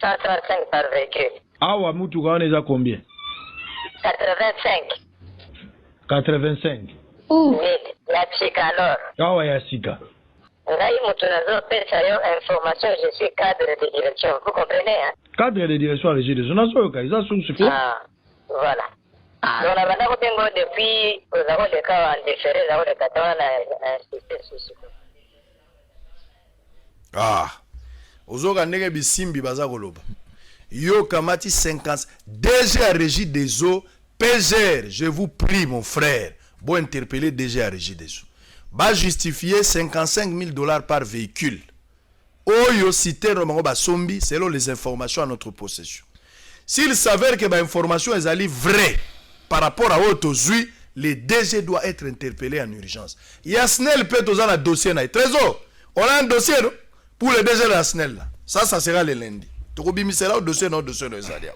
135 par véhicule. Awa mutuka on est à combien? 85. 85. Oui, la psychologue. Awa ya sika. Là, il m'a information, je suis cadre de direction. Vous comprenez, hein? Cadre de direction à régie des zones, ah, voilà. Donc, on a maintenant depuis, nous avons le cas en déféré, nous avons le cas en Ah. Ozoka ndenge bisimbi baza koloba. Yo kamati 50 DG à régie des eaux PGR, je vous prie mon frère, bon interpeller DG à régie des eaux. Va justifier $55,000 par véhicule. Oyo cité Romango Basombi selon les informations à notre possession. S'il s'avère que l'information est vraie par rapport à Otozui, le DG doit être interpellé en urgence. Yasnel peut dans un dossier na trésor. On a un dossier non? Pour le DG de Yasnel. Ça sera le lundi. Tokobimisela au dossier non dossier de Zadia.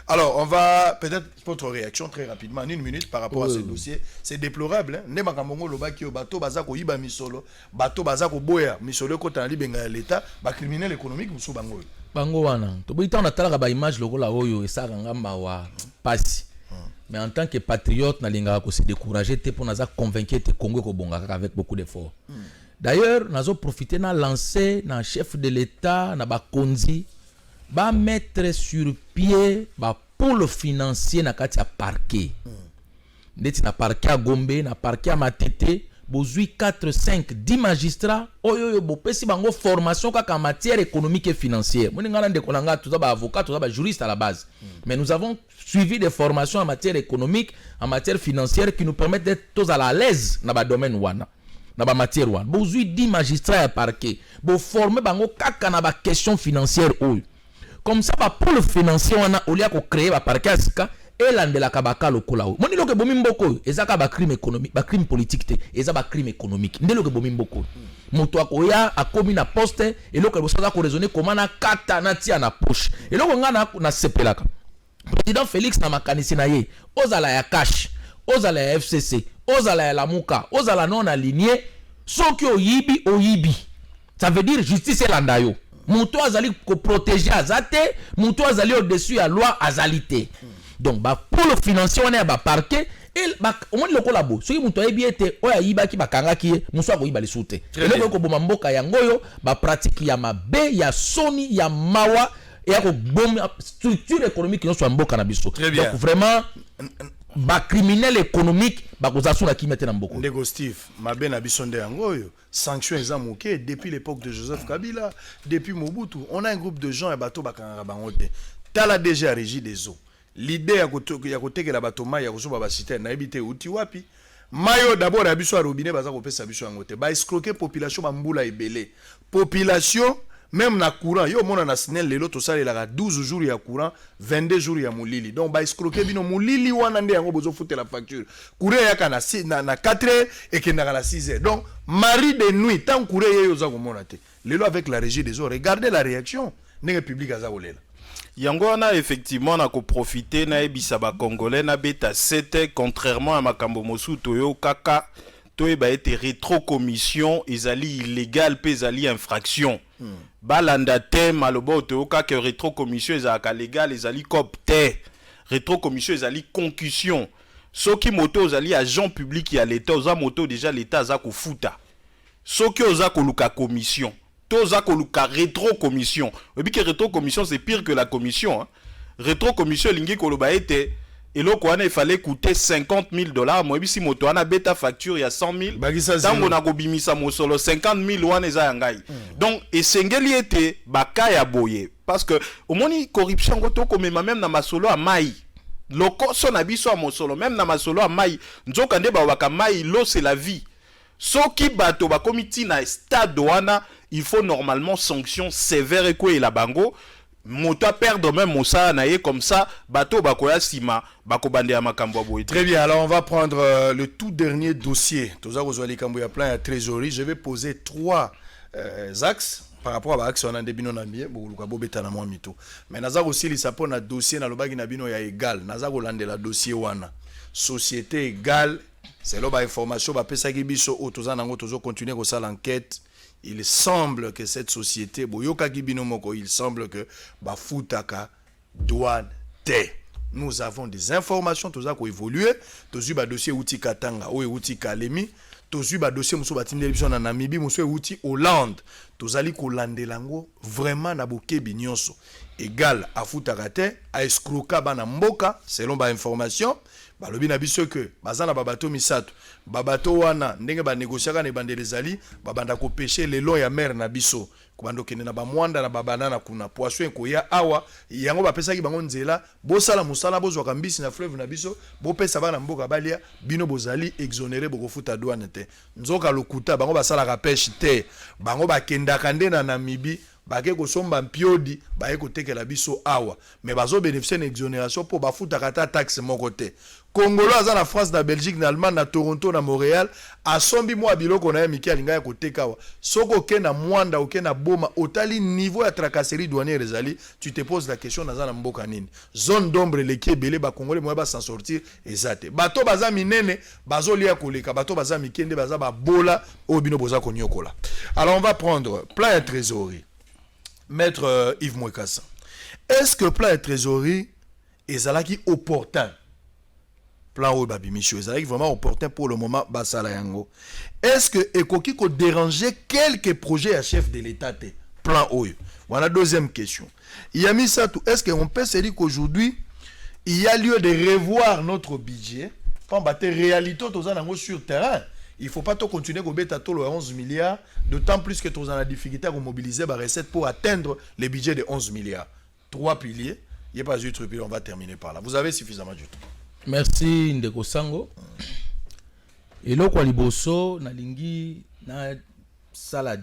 Alors, on va peut-être votre réaction très rapidement, en 1 minute par rapport à ce dossier. C'est déplorable. Ne makamongo lobaki bato bazako iba misolo, bato bazako boya misolo ko tandi benga l'état, ba criminel économique musu bango. Bango wana. To boita on atala ba image lokola oyo esaka ngamba wa pasi. Mais en tant que patriote na linga ko se décourager te pour naza convaincre te Congo ko bonga avec beaucoup d'efforts. D'ailleurs, nazo profiter na lancer na chef de l'état na ba konzi ba mettre sur pied ba pôle financier na kati ya parquet. Ndeti na parquet à Gombe, na parquet à Matete, bozui 4, 5, 10 magistrats, oyo bo pesi bango formation kaka en matière économique et financière. Moni ngana ndeko nanga tout ça ba avocat, tout ça ba juriste à la base. Mais nous avons suivi des formations en matière économique, en matière financière qui nous permettent d'être tous à l'aise dans ba domaine wana. Na ba matière wana. Bozui 10 magistrats à parquet. Bo former bango kaka na ba question financière oyo. Comme ça, pour le financier, on a créé un parquet à Sika et l'andela kabaka lokola. Moni loke bomi mboko, ezaka ba crime économique, ba crime politique te, ezaka ba crime économique. Ndé loke bomi mboko. Moto akoya akomi na poste et loke bosaza ko raisonner comment na kata na tia na poche. Et loke ngana na sepelaka. Président Félix na makanisi na ye, ozala ya cash, ozala ya FCC, ozala ya Lamuka, ozala non aligné, soki oyibi. Ça veut dire justice et landayo. Mouto azali ko protéger azate, mouto azali au-dessus à loi azalité. Donc pour le financier on est ba parquet et on dit lokola bo. Soki mouto ebi ete oya yiba ki bakanga ki muso ko yiba lisute. Et loko ko boma mboka ya ngoyo ba pratique ya mabe ya soni ya mawa et ya ko bom structure économique no so mboka na biso. Donc vraiment ba criminel économique ba kozasuna ki mette na mboko. Ndego Steve, mabe na biso nde yangoyo. Sanctions examoké depuis l'époque de Joseph Kabila, depuis Mobutu, on a un groupe de gens et bateau bakanga bangote. Tala déjà régie des eaux. L'idée ya côté que la bateau ma ya koso ba cité na ebité uti wapi. Mayo d'abord ya biso robinet baza ko pesa biso yangote. Ba escroquer population ba mbula ebele. Population même na courant, yo mona na snel lelo to sala la 12 jours ya courant, 22 jours ya mulili. Donc ba escroquer bino mulili wana nde yango bozo foutre la facture. Courant ya kana na 4h et que na 6h. Donc mari de nuit tant courant yo za ko mona te. Lelo avec la régie des eaux, regardez la réaction. N'est public aza olela. Yango wana effectivement na ko profiter na ebisa ba congolais na beta 7 contrairement à makambo mosu toyo kaka to ba été rétro commission ezali illégal pe ezali infraction. Balanda te malobo to ka que rétro commission ezaka légal ezali copte. Rétro commission ezali concussion. Soki moto ezali agent public ya l'état oza moto déjà l'état za ko futa. Soki oza ko luka commission toza ko luka rétro commission. Et puis que rétro commission c'est pire que la commission hein. Rétro commission lingi ko loba ete et le il fallait coûter $50,000. Moi, si moto a bêta facture, il y a 100,000. Tant qu'on a gobimisa mon solo, 50,000 wan eza yangai. Donc, et sengeli était bakaya boye. Parce que, au moins, corruption, comme même dans ma solo à maï. Loko son abiso à mon solo, même dans ma solo à maï. Nzokande ba waka maï, l'eau c'est la vie. Soki bato ba komiti na stade wana, il faut normalement sanction sévère et quoi la bango. Moto perdre même mosa naie comme ça bateau bakoya sima bakobande ya makambo boye. Très bien, alors on va prendre le tout dernier dossier. Toza kozwali kambo ya plan ya trésorerie, je vais poser 3 axes par rapport à l'axe on a debino na bien boluka bobeta na moi mito. Mais naza aussi li sapo na dossier na lobaki na bino ya égal, naza kolande la dossier wana. Société égale, c'est là ba information ba pesa ki biso o toza nango tozo continuer ko sala enquête. Il semble que cette société, il semble que Bafutaka douane te. Nous avons des informations, tout ça qui évolue. Tous les dossiers outil Katanga, ou outil Kalemi, tous les dossiers muso batinde biso na Namibie, muso outil Hollande. Tous ali Hollande lango vraiment na boke binyonso. Égal à Futaka te, à escroquer bana mboka selon ba information. Balobi na biso que bazana babato misato babato wana ndenge ba négociaka ne bandelezali babanda ko pêcher le long ya mer na biso kubando kene na ba mwanda na babanana kuna poisson ko ya awa yango bapesaki bango nzela bosala musala bozwa kambisi na fleuve na biso bopesa bana mboka balia bino bozali exonéré boko futa douane te nzoka lokuta bango basala ka pêche te bango bakendaka nde na Namibie bake kosomba mpiodi baye kotekela biso awa mais bazo bénéficier une exonération pour bafuta kata taxe moko te Congolais aza na France na Belgique na Allemagne na Toronto na Montréal asombi mwa biloko na miki alinga ya koteka wa soko ke na mwanda oke na boma otali niveau ya tracasserie douanière ezali tu te poses la question naza na mboka nini zone d'ombre leki ebele ba Congolais moya ba s'en sortir ezate bato baza minene bazo lia koleka bato baza mikende baza ba bola obino boza konyokola. Alors on va prendre plan de trésorerie. Maître Yves Mwekassa, est-ce que plan de trésorerie est opportun? Plan au babi Michou, est vraiment opportun pour le moment basala yango. Est-ce que ekoki ko déranger quelques projets à chef de l'État te? Plan O. Voilà deuxième question. Yami Satou, est-ce qu'on peut se dire qu'aujourd'hui il y a lieu de revoir notre budget pour battre réalité sur terrain? Il ne faut pas continuer à mettre à 11 milliards, d'autant plus que tu as la difficulté à mobiliser la recette pour atteindre le budget de 11 milliards. 3 piliers, il n'y a pas d'autre pilier, on va terminer par là. Vous avez suffisamment du temps. Merci Ndeko Sango. Et là, quoi, liboso, na lingi, na sala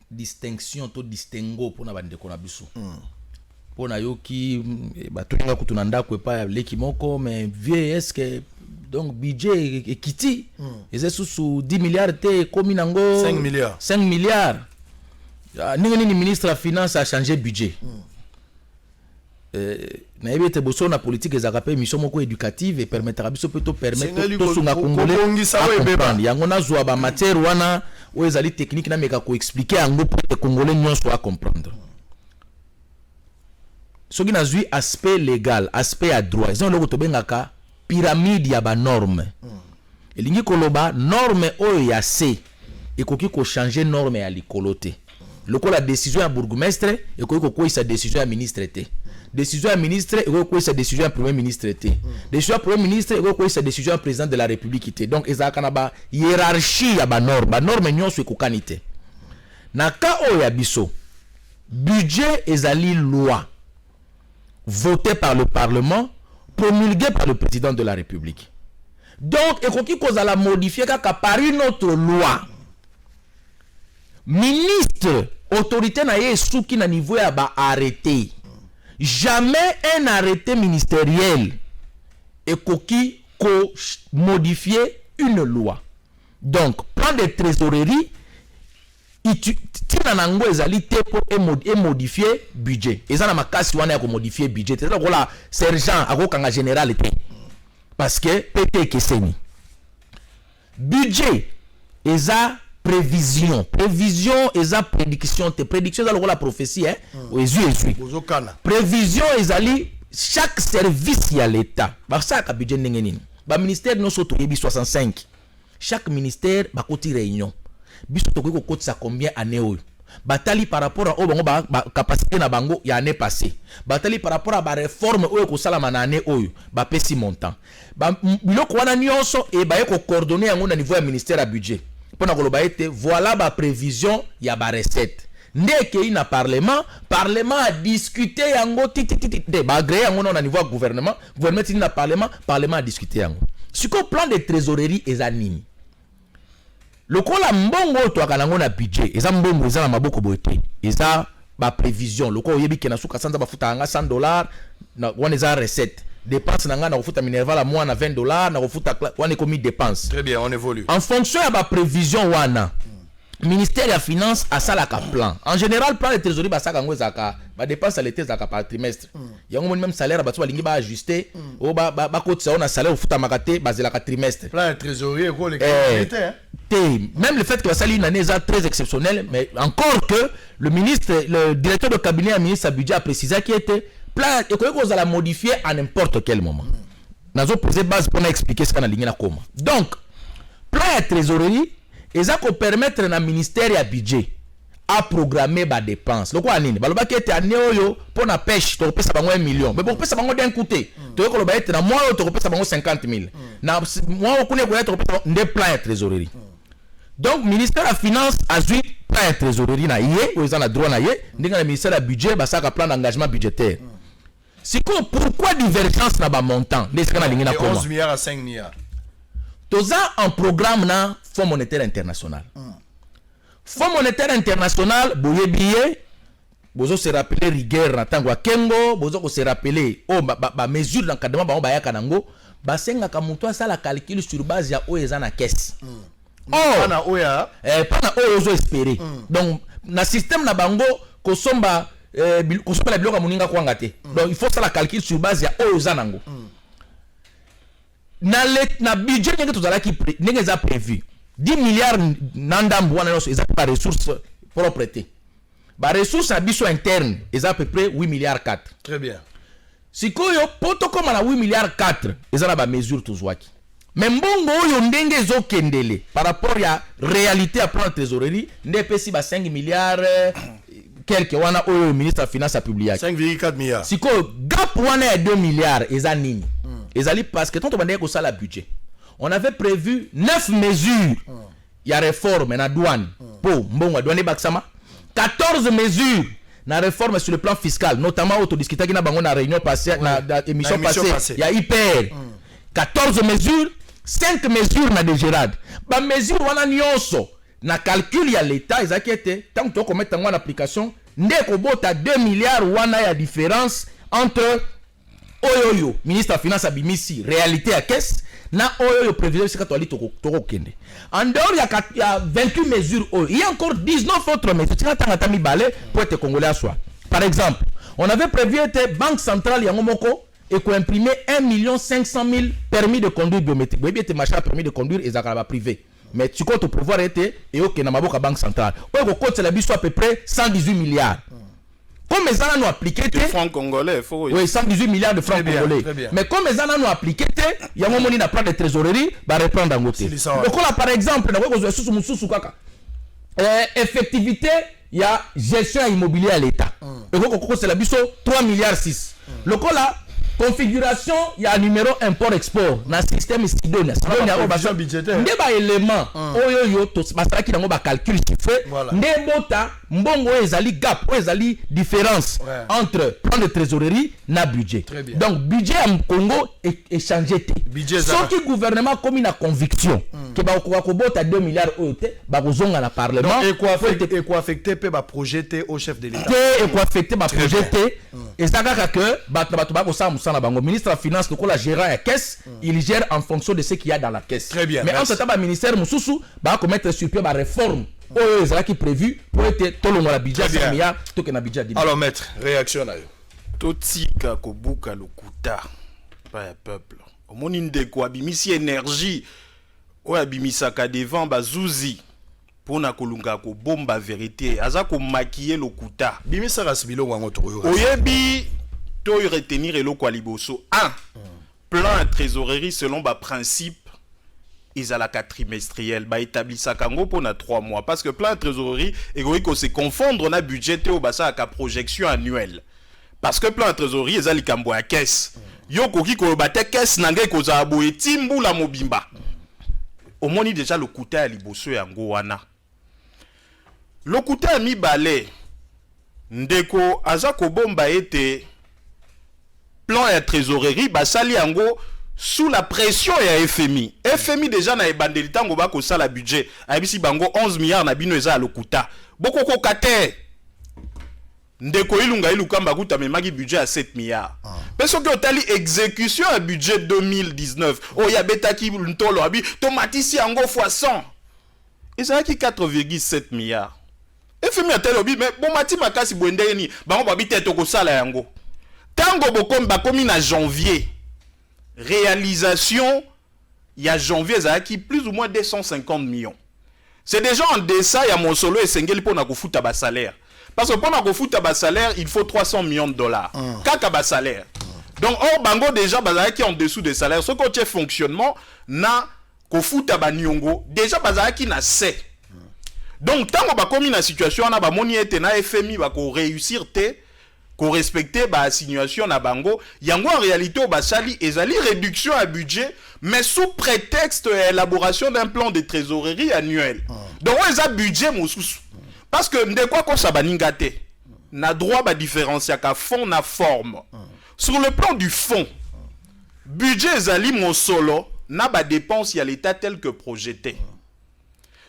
distinction, to distingo pour na bandeko na biso. Pour na yoki, batuninga kutunanda kwe pa leki moko, mais vieux, est-ce que donc budget et kiti et sous 10 milliards te komi nango 5 milliards 5 milliards ni ministre la finance a changé budget na yebete boso na politique ezaka mission moko éducative et permettra biso peut permettre to sunga congolais comprendre yango na zwa ba matière wana o ezali technique na meka ko expliquer yango pour que congolais nyonso a comprendre soki na zui aspect légal aspect à droit ils ont loko to bengaka pyramide ya ba norme elingi koloba norme oyo ya C ekoki ko changer norme ya likolo te lokola décision ya bourgmestre ekoki ko sa décision ya ministre te décision ya ministre ekoki ko sa décision ya premier ministre te décision ya premier ministre ekoki ko sa décision ya président de la république te donc ezaka na ba hiérarchie ya ba norme nyonso ekokani te na ka oyo ya biso budget ezali loi votée par le parlement promulgué par le président de la République. Donc, il faut la modifier par une autre loi. Ministre, autorité na ye souki na niveau ya ba arrêté. Jamais un arrêté ministériel ekoki ko modifier une loi. Donc, plan de trésorerie tina nango ezali te pour modifier budget ezana makasi wana ya ko modifier budget c'est là sergent akokanga général te parce que pété keseni budget eza prévision eza prédiction eza la prophétie prévision ezali chaque service ya l'état basaka budget ndenge nini ba ministère no soto yebi 65 chaque ministère bakoti réunion biso tokoki kokotisa combien année oyo batali par rapport à bango ba capacité na bango ya année passée batali par rapport à ba réforme oyo ko sala na année oyo ba pesi montant ba biloko wana nyonso e ba ko coordonner yango na niveau ya ministère ya budget pona ko loba ete voilà ba prévision ya ba recette ndeke ina parlement a discuté yango de ba agréé yango na niveau ya gouvernement ina parlement a discuté yango siko plan de trésorerie ezanini lokola mbongo to akanango na budget eza mbongo eza na maboko boete eza ba prévision lokola yebi ke na suka sanza bafuta nga $100 na wana eza recette dépense na nga na kofuta Minerva la mois na $20 na kofuta wana komi dépense. Très bien, on évolue en fonction ya ba prévision wana ministère ya finance asalaka plan en général plan de trésorerie basaka ngo ezaka ba dépense à l'été ezaka par trimestre yango même salaire batu balingi ba ajuster o ba kotisa on a salaire ofuta makate bazelaka trimestre plan de trésorerie ko le même le fait que ça une année très exceptionnelle mais encore que le directeur de cabinet à ministre à budget a précisé qu'il était plan et que vous allez modifier à n'importe quel moment nazo poser base pour expliquer ce qu'on a ligné na comment donc plan de trésorerie et ça qu'on permettre na ministère ya budget à programmer ba dépenses loko anini baloba ki ete année oyo pour na pêche to pesa bango 1 million mais pour pesa bango d'un côté to ko loba ete na mois oyo to pesa bango 50 000 na mois okune ko ete pesa des plans de trésorerie donc ministère la finance a joué plan de trésorerie na yé ou ils ont droit na yé ndinga le ministère la budget ba saka plan d'engagement budgétaire c'est quoi pourquoi divergence na ba montant ndesika na lingina ko 11 milliards à 5 milliards toza en programme na Fonds monétaire international. Fonds monétaire international, boyebiye, bozo se rappeler rigueur na tango kengo, bozo se rappeler ba mesure d'encadrement ba bayaka nango, ba senga ka mutu asala calcul sur base ya oyo eza na caisse. Pana oya, pana oyo ozo espérer. Donc na système na bango kosomba la biloko muninga kwanga te. Donc il faut ça la calcul sur base ya oyo eza nango. Na budget ngeke tozala ki ngeke za prévu 10 milliards nandambu wana nyonso eza pas ressources propreté ba ressources abiso interne eza à peu près 8 milliards 4 très bien sikoyo poto koma na 8 milliards 4 eza na ba mesure tozwaki mais mbongo oyo ndenge ezokendele par rapport ya réalité à plan de trésorerie ndepesi ba 5 milliards quelque wana oyo ministre de finance a publié 5,4 milliards sikoyo gap wana ya 2 milliards eza nini ezali parce que tant on bandé ko ça la budget on avait prévu 9 mesures ya réforme na douane pour mbongo douane baksama 14 mesures na réforme sur le plan fiscal notamment autodiscuté na bango na réunion passée na émission passée ya IPR 14 mesures 5 mesures na DGRAD ba mesure wana nyonso na calcul ya l'état ezakete tant que to mettre en application ndeko bota 2 milliards wana ya différence entre oyoyo ministre de finance abimisi réalité à caisse na oyoyo prévision c'est quand on lit toko kende en dehors il y a 28 mesures il y a encore 19 autres mesures tu attends atami balé pour être congolais à soi par exemple on avait prévu que banque centrale yango moko et ko imprimer 1 500 000 permis de conduire biométrique oui bien te machin permis de conduire et zakaba privé mais tu comptes pouvoir être et OK na maboka banque centrale oyo ko compte la biso à peu près 118 milliards comme les gens nous appliqué de francs congolais faut oui 118 milliards de francs congolais mais comme les gens nous appliqué il y a un moment na plan de trésorerie va reprendre en côté donc là par exemple na ko zo susu mususu kaka effectivité il y a gestion immobilière à l'état et ko c'est la biso 3 milliards 6 lokola configuration il y a numéro import export na système Sidonia Sidonia budget budgétaire ndeba élément oyo yo to basaki nango ba calcul chiffré ndebota mbongo ezali gap ezali différence entre plan de trésorerie na budget donc budget en Congo est changé ce qui gouvernement comme une conviction que ba ko bota 2 milliards oyo te ba kozonga na parlement et quoi affecter pe ba projeter au chef de l'état et quoi affecter ba projeter et ça que bato ba ko sa na bango ministre de la finance ko la gérant ya caisse il gère en fonction de ce qu'il y a dans la caisse très bien mais en ce temps ba ministère mususu ba ko mettre sur pied ba réforme oyo ezala qui prévu pour être tolongo la budget 5 milliards to ke na budget 10 alors maître réaction na yo totika kobuka lokuta pa ya peuple omoni ndeko abimisi énergie oyo abimisaka devant bazuzi pona kolunga ko bomba vérité aza ko maquiller lokuta bimisa rasibilo wango to oyebi to retenir eloko liboso 1 plan de trésorerie selon ba principe ezalaka trimestriel ba établissaka ngo pona 3 mois parce que plan de trésorerie egoiko se confondre na budget te obasa ka projection annuelle parce que plan de trésorerie ezali kambo ya caisse yo koki ko bate caisse nanga ko za boye timbula mobimba omoni déjà le coût ya liboso yango wana le coût ya mibale ndeko aza ko bomba ete plan ya trésorerie basali yango sous la pression ya FMI. FMI déjà na ebandeli tango ba ko sala budget. Ayebisi bango 11 milliards na bino eza lokuta. Boko ko kate. Ndeko ilunga ilukamba kuta memaki budget à 7 milliards. Peso que otali exécution à budget 2019. Oh ya betaki ntolo abi tomatisi yango fois 100. Eza ki 4,7 milliards. FMI atelo obi mais bon mati makasi bwendeni bango babi tete ko sala yango. Tango bokomba komi na janvier. Réalisation, il y a janvier, qui plus ou moins 250 millions. C'est déjà en dessin, il y a mon solo et Sengeli pour nous foutre à salaire. Parce que pour nous foutre à salaire, il faut 300 millions de dollars. Kaka salaire. Donc, or, bango déjà, qui est en dessous des salaires, ce côté fonctionnement, na ko foutre à nyongo, déjà, qui n'a c'est. Donc, tant qu'on va comme une situation, on a moni et na FMI, va ko réussir te. Qu'on respecte ba assignation na bango yango en réalité au basali ezali réduction à budget mais sous prétexte élaboration d'un plan de trésorerie annuel donc on a budget mosusu parce que ndekwa ko sabaninga te na droit ba différencier ka fond na forme sur le plan du fond budget ezali mon solo na ba dépense ya l'état tel que projeté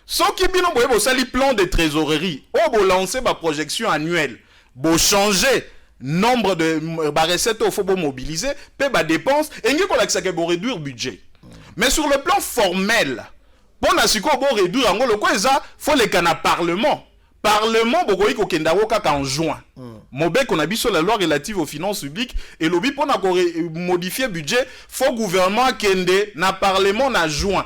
so ki bino boye bo sali plan de trésorerie o bo lancer ba projection annuelle bo changer nombre de recettes au faut mobiliser pe ba dépenses et ngi ko la que bo réduire budget mais sur le plan formel pour na siko bo réduire ngo le ko eza faut le kana parlement boko iko kenda woka en juin mobe qu'on a biso la loi relative aux finances publiques et lobby pour na modifier budget faut gouvernement kende na parlement na juin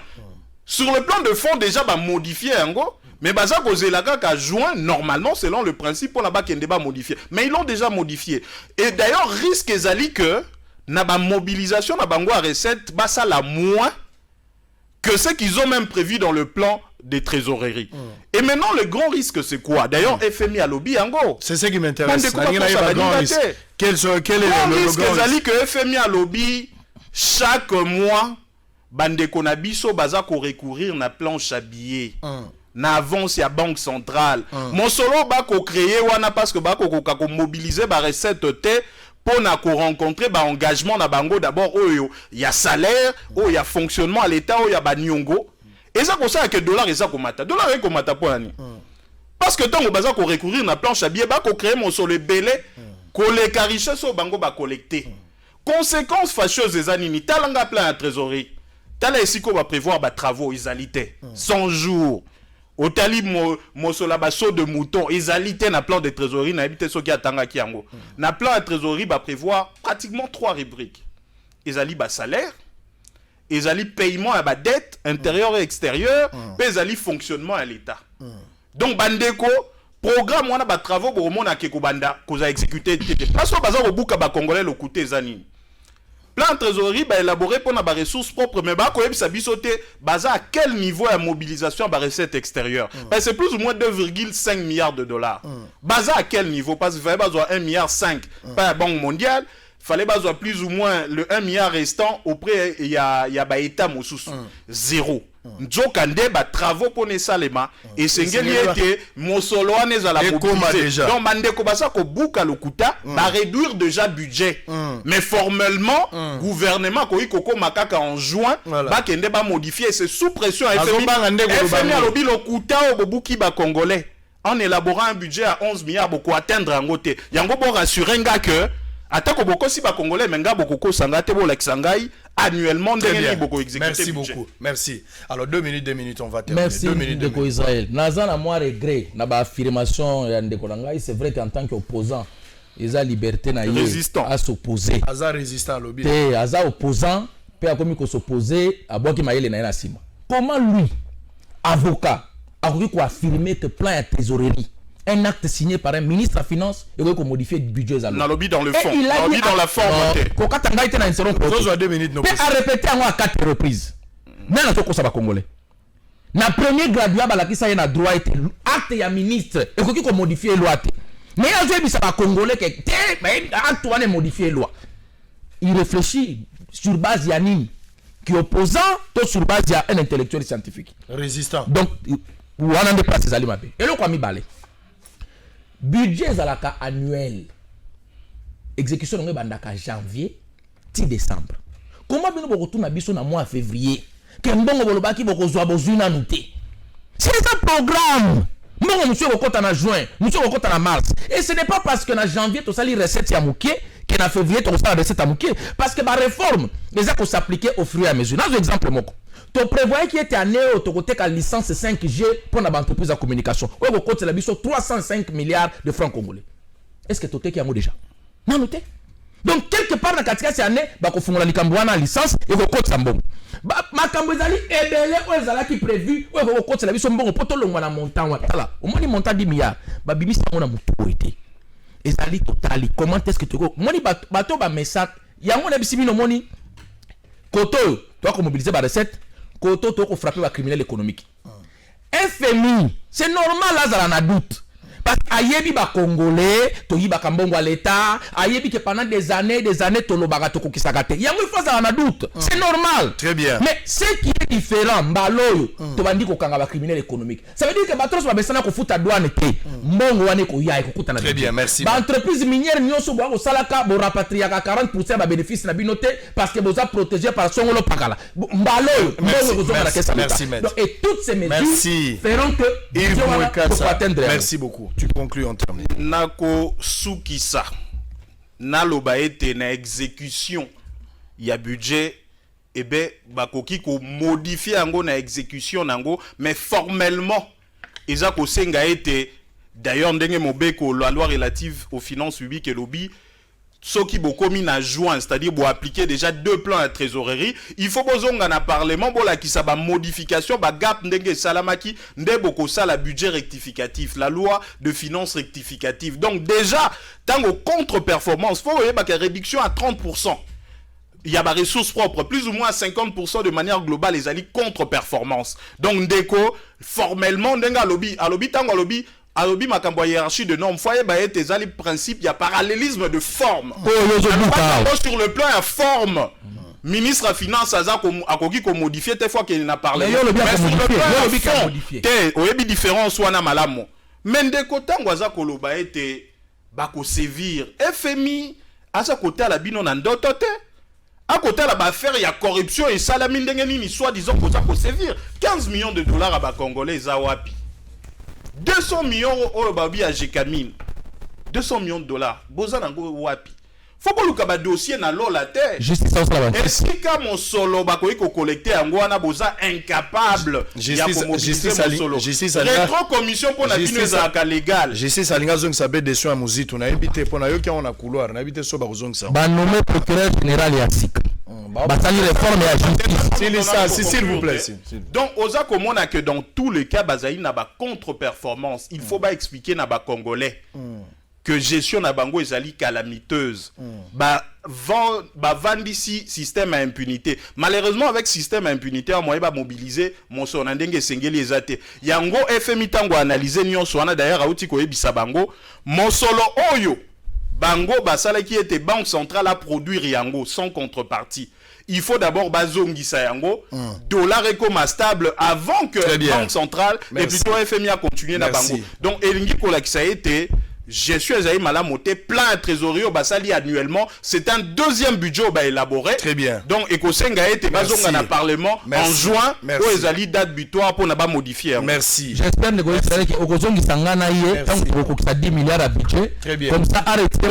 sur le plan de fond déjà ba modifier ngo mais baza posé la qu'à juin normalement selon le principe pour la bas kende ba modifier mais ils l'ont déjà modifié et d'ailleurs risque ezali que na ba mobilisation na bango à recette ba ça la moins que ce qu'ils ont même prévu dans le plan des trésoreries. Et maintenant le grand risque c'est quoi? D'ailleurs FMI a lobby yango. C'est ce qui m'intéresse. Quel est le grand risque ezali que FMI a lobby chaque mois bande konabiso baza ko recourir na planche à billets. Na avance ya banque centrale mon solo ba ko créer wana parce que ba ko mobiliser ba recette te pour na ko rencontrer ba engagement na bango d'abord oyo ya salaire oyo ya fonctionnement à l'état oyo ya ba nyongo et ça ko ça que dollar ko mata pour ani parce que tant baza ko recourir na planche à billets ba ko créer mon solo belé ko les richesse so bango ba collecter conséquence fâcheuse des anini talanga plein à trésorerie tala esiko ba prévoir ba travaux isalité 100 jours au tali mosola baso de mouton ezalité na plan de trésorerie na habité soki atanga ki yango na plan de trésorerie va prévoir pratiquement 3 rubriques ezali ba salaire ezali paiement à ba dette intérieure et extérieure pe ezali fonctionnement à l'état donc bandeko programme wana ba travaux bo mona ke ko banda ko za exécuter parce que baza ko buka ba congolais le coûter ezani plan de trésorerie ba élaboré pour na ba ressources propres mais ba ko yebisa bisoté baza à quel niveau la mobilisation ba recette extérieure ben c'est plus ou moins 2,5 milliards de dollars baza à quel niveau parce qu'il fallait besoin 1,5 milliard par la Banque mondiale fallait besoin plus ou moins le 1 milliard restant auprès il y a ba état mosusu zéro Nzokande ba travaux pour ne salema et sengeli était mosolo aneza la mobiliser donc mandeko basa ko buka lokuta ba réduire déjà budget mais formellement gouvernement ko ikoko makaka en juin ba kende ba modifier c'est sous pression FMI alobi lokuta o bobuki ba congolais en élaborant un budget à 11 milliards boko atteindre ngote yango bo rassurer nga que atako boko si ba congolais menga boko ko sangate bo l'exangai annuellement beaucoup exécuté. Merci beaucoup. Merci. Alors 2 minutes on va terminer. Merci 2 minutes de Israël. Nazan a moi regret na ba affirmation ya ndeko nangai c'est vrai qu'en tant qu'opposant ils ont liberté na résistant à s'opposer. Aza résistant lobby. Te aza opposant pe akomi ko s'opposer à boki mayele na sima. Comment lui avocat a voulu ko affirmer que plan ya trésorerie un acte signé par un ministre des Finances et qu'on modifie le budget. On a lobby dans le fond, on a lobby dans la forme. Quand on a été dans une seconde, on a 2 minutes. On a répété à 4 reprises. nana to ko sa ba congolais na premier graduat balakisa na droit était acte ya ministre et ko modifier loi te mais ya zo bisa ba congolais que acte wana modifier loi il réfléchit sur base ya nini qui opposant to sur base ya un intellectuel scientifique résistant donc wana de place ezali mabe et le kwa mibale budget ezalaka annuel exécution ngo bandaka janvier ti décembre comment bino bokotuna biso na mois février que mbongo bolobaki bokozwa bozwina nuté c'est un programme mbongo monsieur bokota na juin monsieur bokota na mars et ce n'est pas parce que na janvier to sali recette ya muké que na février to sali recette ya muké parce que ba réforme les a ko s'appliquer au fur et à mesure. Dans exemple moko to prévoyait qu'il était année au côté ka licence 5G pour na entreprise de communication ou ko côté la biso 305 milliards de francs congolais. Est-ce que to te ki yango déjà non noté. Donc quelque part na katika cette année ba ko fungola likambo wana licence et ko côté mbongo makambo ezali ebele o ezala ki prévu o ko côté la biso mbongo poto longwa na montant wa tala au moins montant 10 milliards ba bimisa ngona mutu été ezali totali comment est-ce que tu moni bato ba message yango na bisimi no moni koto toi ko mobiliser ba recette koto to ko frapper ba criminel économique FMI c'est normal là ça na doute parce ayebi ba congolais to yiba kambongo à l'état ayebi que pendant des années to lobaka to kokisaka te yango il faut ça na doute c'est normal très bien mais ce qui est différent mbaloyo to bandi ko kanga ba criminel économique ça veut dire que batros ba besana ko futa douane te mbongo wane ko ya ko kuta na très bien merci ba entreprise minière nyonso bo ko salaka bo rapatrier ka 40% ba bénéfice na binote parce que boza protégé par songolo pakala mbaloyo mbongo ko zonga la kesa donc et toutes ces mesures feront que il faut atteindre. Merci beaucoup. Tu conclus en termes. Nako Soukissa naloba ete na exécution ya budget ebe bakoki ko modifier yango na exécution nango mais formellement eza ko senga ete d'ailleurs ndenge mobeko la loi relative aux finances publiques et lobby ce qui bokomi na juin, c'est-à-dire pour appliquer déjà 2 plans à trésorerie, il faut bozonga na parlement bola ki sa ba modification ba gap ndenge salamaki nde boko sa la budget rectificatif, la loi de finances rectificative. Donc déjà tango contre-performance, faut voyez ba réduction à 30%. Il y a des ressources propres, plus ou moins 50% de manière globale, les alliés contre-performance. Donc ndeko formellement ndenga lobby, a lobby tango lobby alobi makambo hiérarchie de normes foyer ba ete ezali principe il y a parallélisme de forme sur le plan à forme ministre des finances akoki ko modifier des fois qu'il n'a parlé mais sur le plan modifier oyebi différence wana malamu mais ndeko tango aza koloba ete bako sévir FMI aza côté la bino na ndoto te à côté la affaire il y a corruption et salami ndenge nini soit disons ko sévir 15 millions de dollars à ba congolais za wapi 200 millions au babi à Jekamine 200 millions de dollars boza nango wapi faut pas luka ba dossier na lo la terre justice ça la banque est-ce que mon solo ba ko collecter yango wana boza incapable justice rétro commission pour la binoza ka légal justice alinga zong sabe décision à muzitu na invité pour na yo ki on a couloir na invité so ba zong ça ba nommé procureur général ya sika ba sali réforme ya justice s'il vous plaît donc oza komona que dans tous les cas bazaï na ba contre-performance il faut ba expliquer na ba congolais que gestion na bango ezali calamiteuse vandisi système à impunité malheureusement avec système à impunité on moyen ba mobiliser mon son ndenge sengeli ezate yango FMI tango analyser nyonso wana d'ailleurs auti ko yebisa bango mon solo oyo bango basala qui était banque centrale à produire yango sans contrepartie. Il faut d'abord bazongisa yango dollar comme stable avant que banque centrale et plutôt FMI a continué na bango. Donc elingi kola ki ça été gestion ezali malamoté plan trésorier basali annuellement, c'est un deuxième budget élaboré. Très bien. Donc ekosenga été bazonga na parlement en juin pour ezali date butoir pour na ba modifier. Merci. J'espère négocier que okozongi sangana yé tant que ça 10 milliards à budget. Très bien. Comme ça arrêtez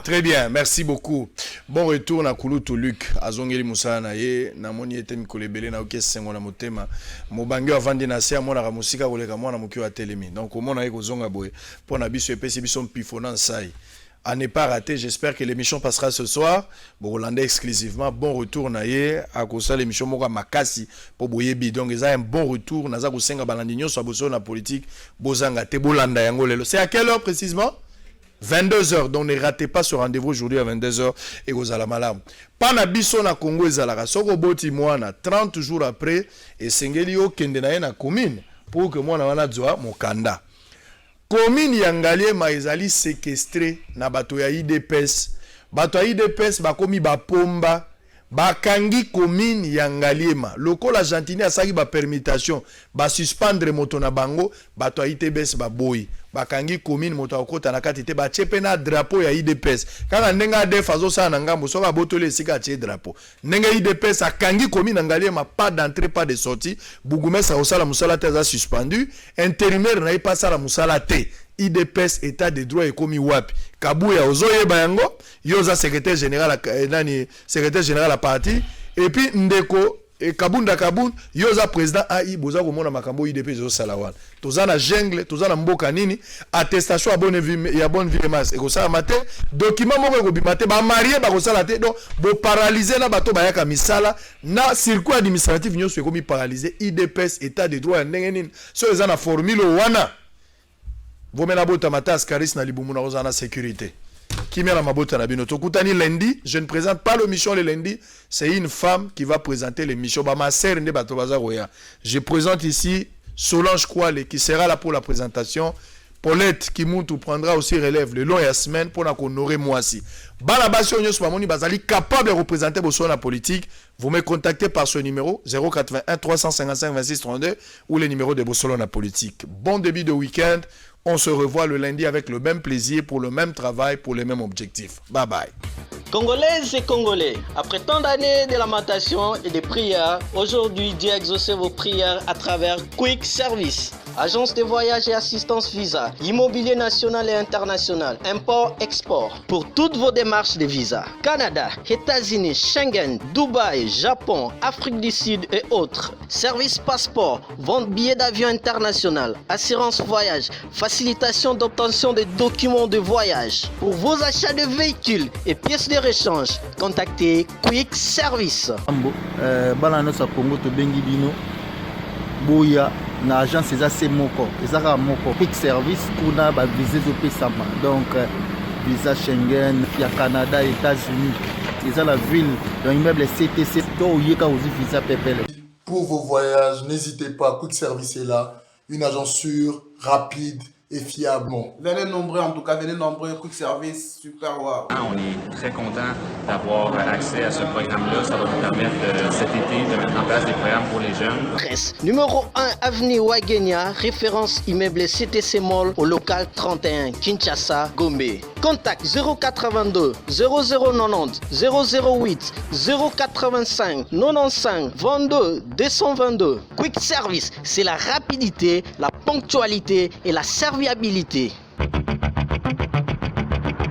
Très bien, merci beaucoup. Bon retour na Kulutu Luc azongeli musana na ye na moni ete mikolebele na okesengo na motema. Mobange avandi na sia mona ramusika koleka mona mukio atelemi. Donc comment on a kozonga boy pour na biso epesi biso pifona sai. À ne pas rater, j'espère que l'émission passera ce soir. Bon, Hollandais exclusivement. Bon retour naie à cause de l'émission Moka Makasi pour Boyebi. Donc, ils ont un bon retour. Naza Kosenga Balandinho soit bosso la politique. Bozanga te Bolanda yango lelo. C'est à quelle heure précisément? 22h, donc ne ratez pas ce rendez-vous aujourd'hui à 22h et aux Alamalam. Pana biso na Congo ezalaka soko boti mwana 30 jours après et sengeli yo kende na ye na commune pour que mwana wana zwa mokanda. Commune ya Ngaliema ezali séquestré na bato ya IDPS. Bato ya IDPS bakomi bapomba bakangi commune ya Ngaliema. Lokola Gentini asaki ba permutation ba suspendre moto na bango bato ya IDPS baboyi. Bakangi commune moto akota na kati te ba chepe na drapeau ya IDPS. Kaka ndenga def azosa na ngambo soka botole sika tie drapeau. Ndenga IDPS akangi commune na Ngaliema, pas d'entrée pas de sortie. Bougumesa osala musala te za suspendu. Intérimaire na ipasa la musala te. IDPS état de droit ekomi wapi. Kabuya ozoye bayango, yoza secrétaire général secrétaire général à parti et puis ndeko Kabunda Kabun yoza président AI boza komona makambo IDPS zo salawan. Tozana jungle, tozana mboka nini, attestation ya bonne vie mas eko sala matin, document moko ko bimate ba marié ba ko sala te donc bo paralyser na bato bayaka misala na circuit administratif nyonso ekomi paralyser. IDPS état de droit ndenge nini. So ezana formule wana Vomena bota matas karis na libumu na ozana sécurité. Kimia la mabota na bino. Tokutani lundi, je ne présente pas l'émission le lundi, c'est une femme qui va présenter l'émission. Ba ma sœur ne bato baza roya. Je présente ici Solange Kouale qui sera là pour la présentation. Paulette Kimutu prendra aussi relève le long et la semaine pour na honorer moi aussi. Balabasio nyos pamoni bazali capable de représenter bosso la politique. Vous me contactez par ce numéro 081 355 26 32 ou le numéro de Bossolo la politique. Bon début de week-end. On se revoit le lundi avec le même plaisir, pour le même travail, pour les mêmes objectifs. Bye bye. Congolaises et Congolais, après tant d'années de lamentation et de prières, aujourd'hui Dieu a exaucé vos prières à travers Quick Service. Agence de voyage et assistance visa, immobilier national et international, import-export, pour toutes vos démarches de visa. Canada, États-Unis, Schengen, Dubaï, Japon, Afrique du Sud et autres. Service passeport, vente billets d'avion international, assurance voyage, facilitation d'obtention des documents de voyage. Pour vos achats de véhicules et pièces de rechange, contactez Quick Service. Balanosa Congo to bengi bino boya na agence eza moko ezaka moko Quick Service kuna ba visa zopesama donc visa Schengen ya Canada, États-Unis, eza la ville dans immeuble CTC to yeka ozi visa pepele. Pour vos voyages, n'hésitez pas, Quick Service est là, une agence sûre, rapide et fiable. Bon. Venez nombreux, en tout cas, venez nombreux, Quick Service, super wow. On est très content d'avoir accès à ce programme-là. Ça va nous permettre cet été de mettre en place des programmes pour les jeunes. Presse numéro 1 avenue Wagenia, référence immeuble CTC Mall au local 31, Kinshasa, Gombe. Contact 082 0090 008 085 95 22 222. Quick Service, c'est la rapidité, la ponctualité et la serviabilité.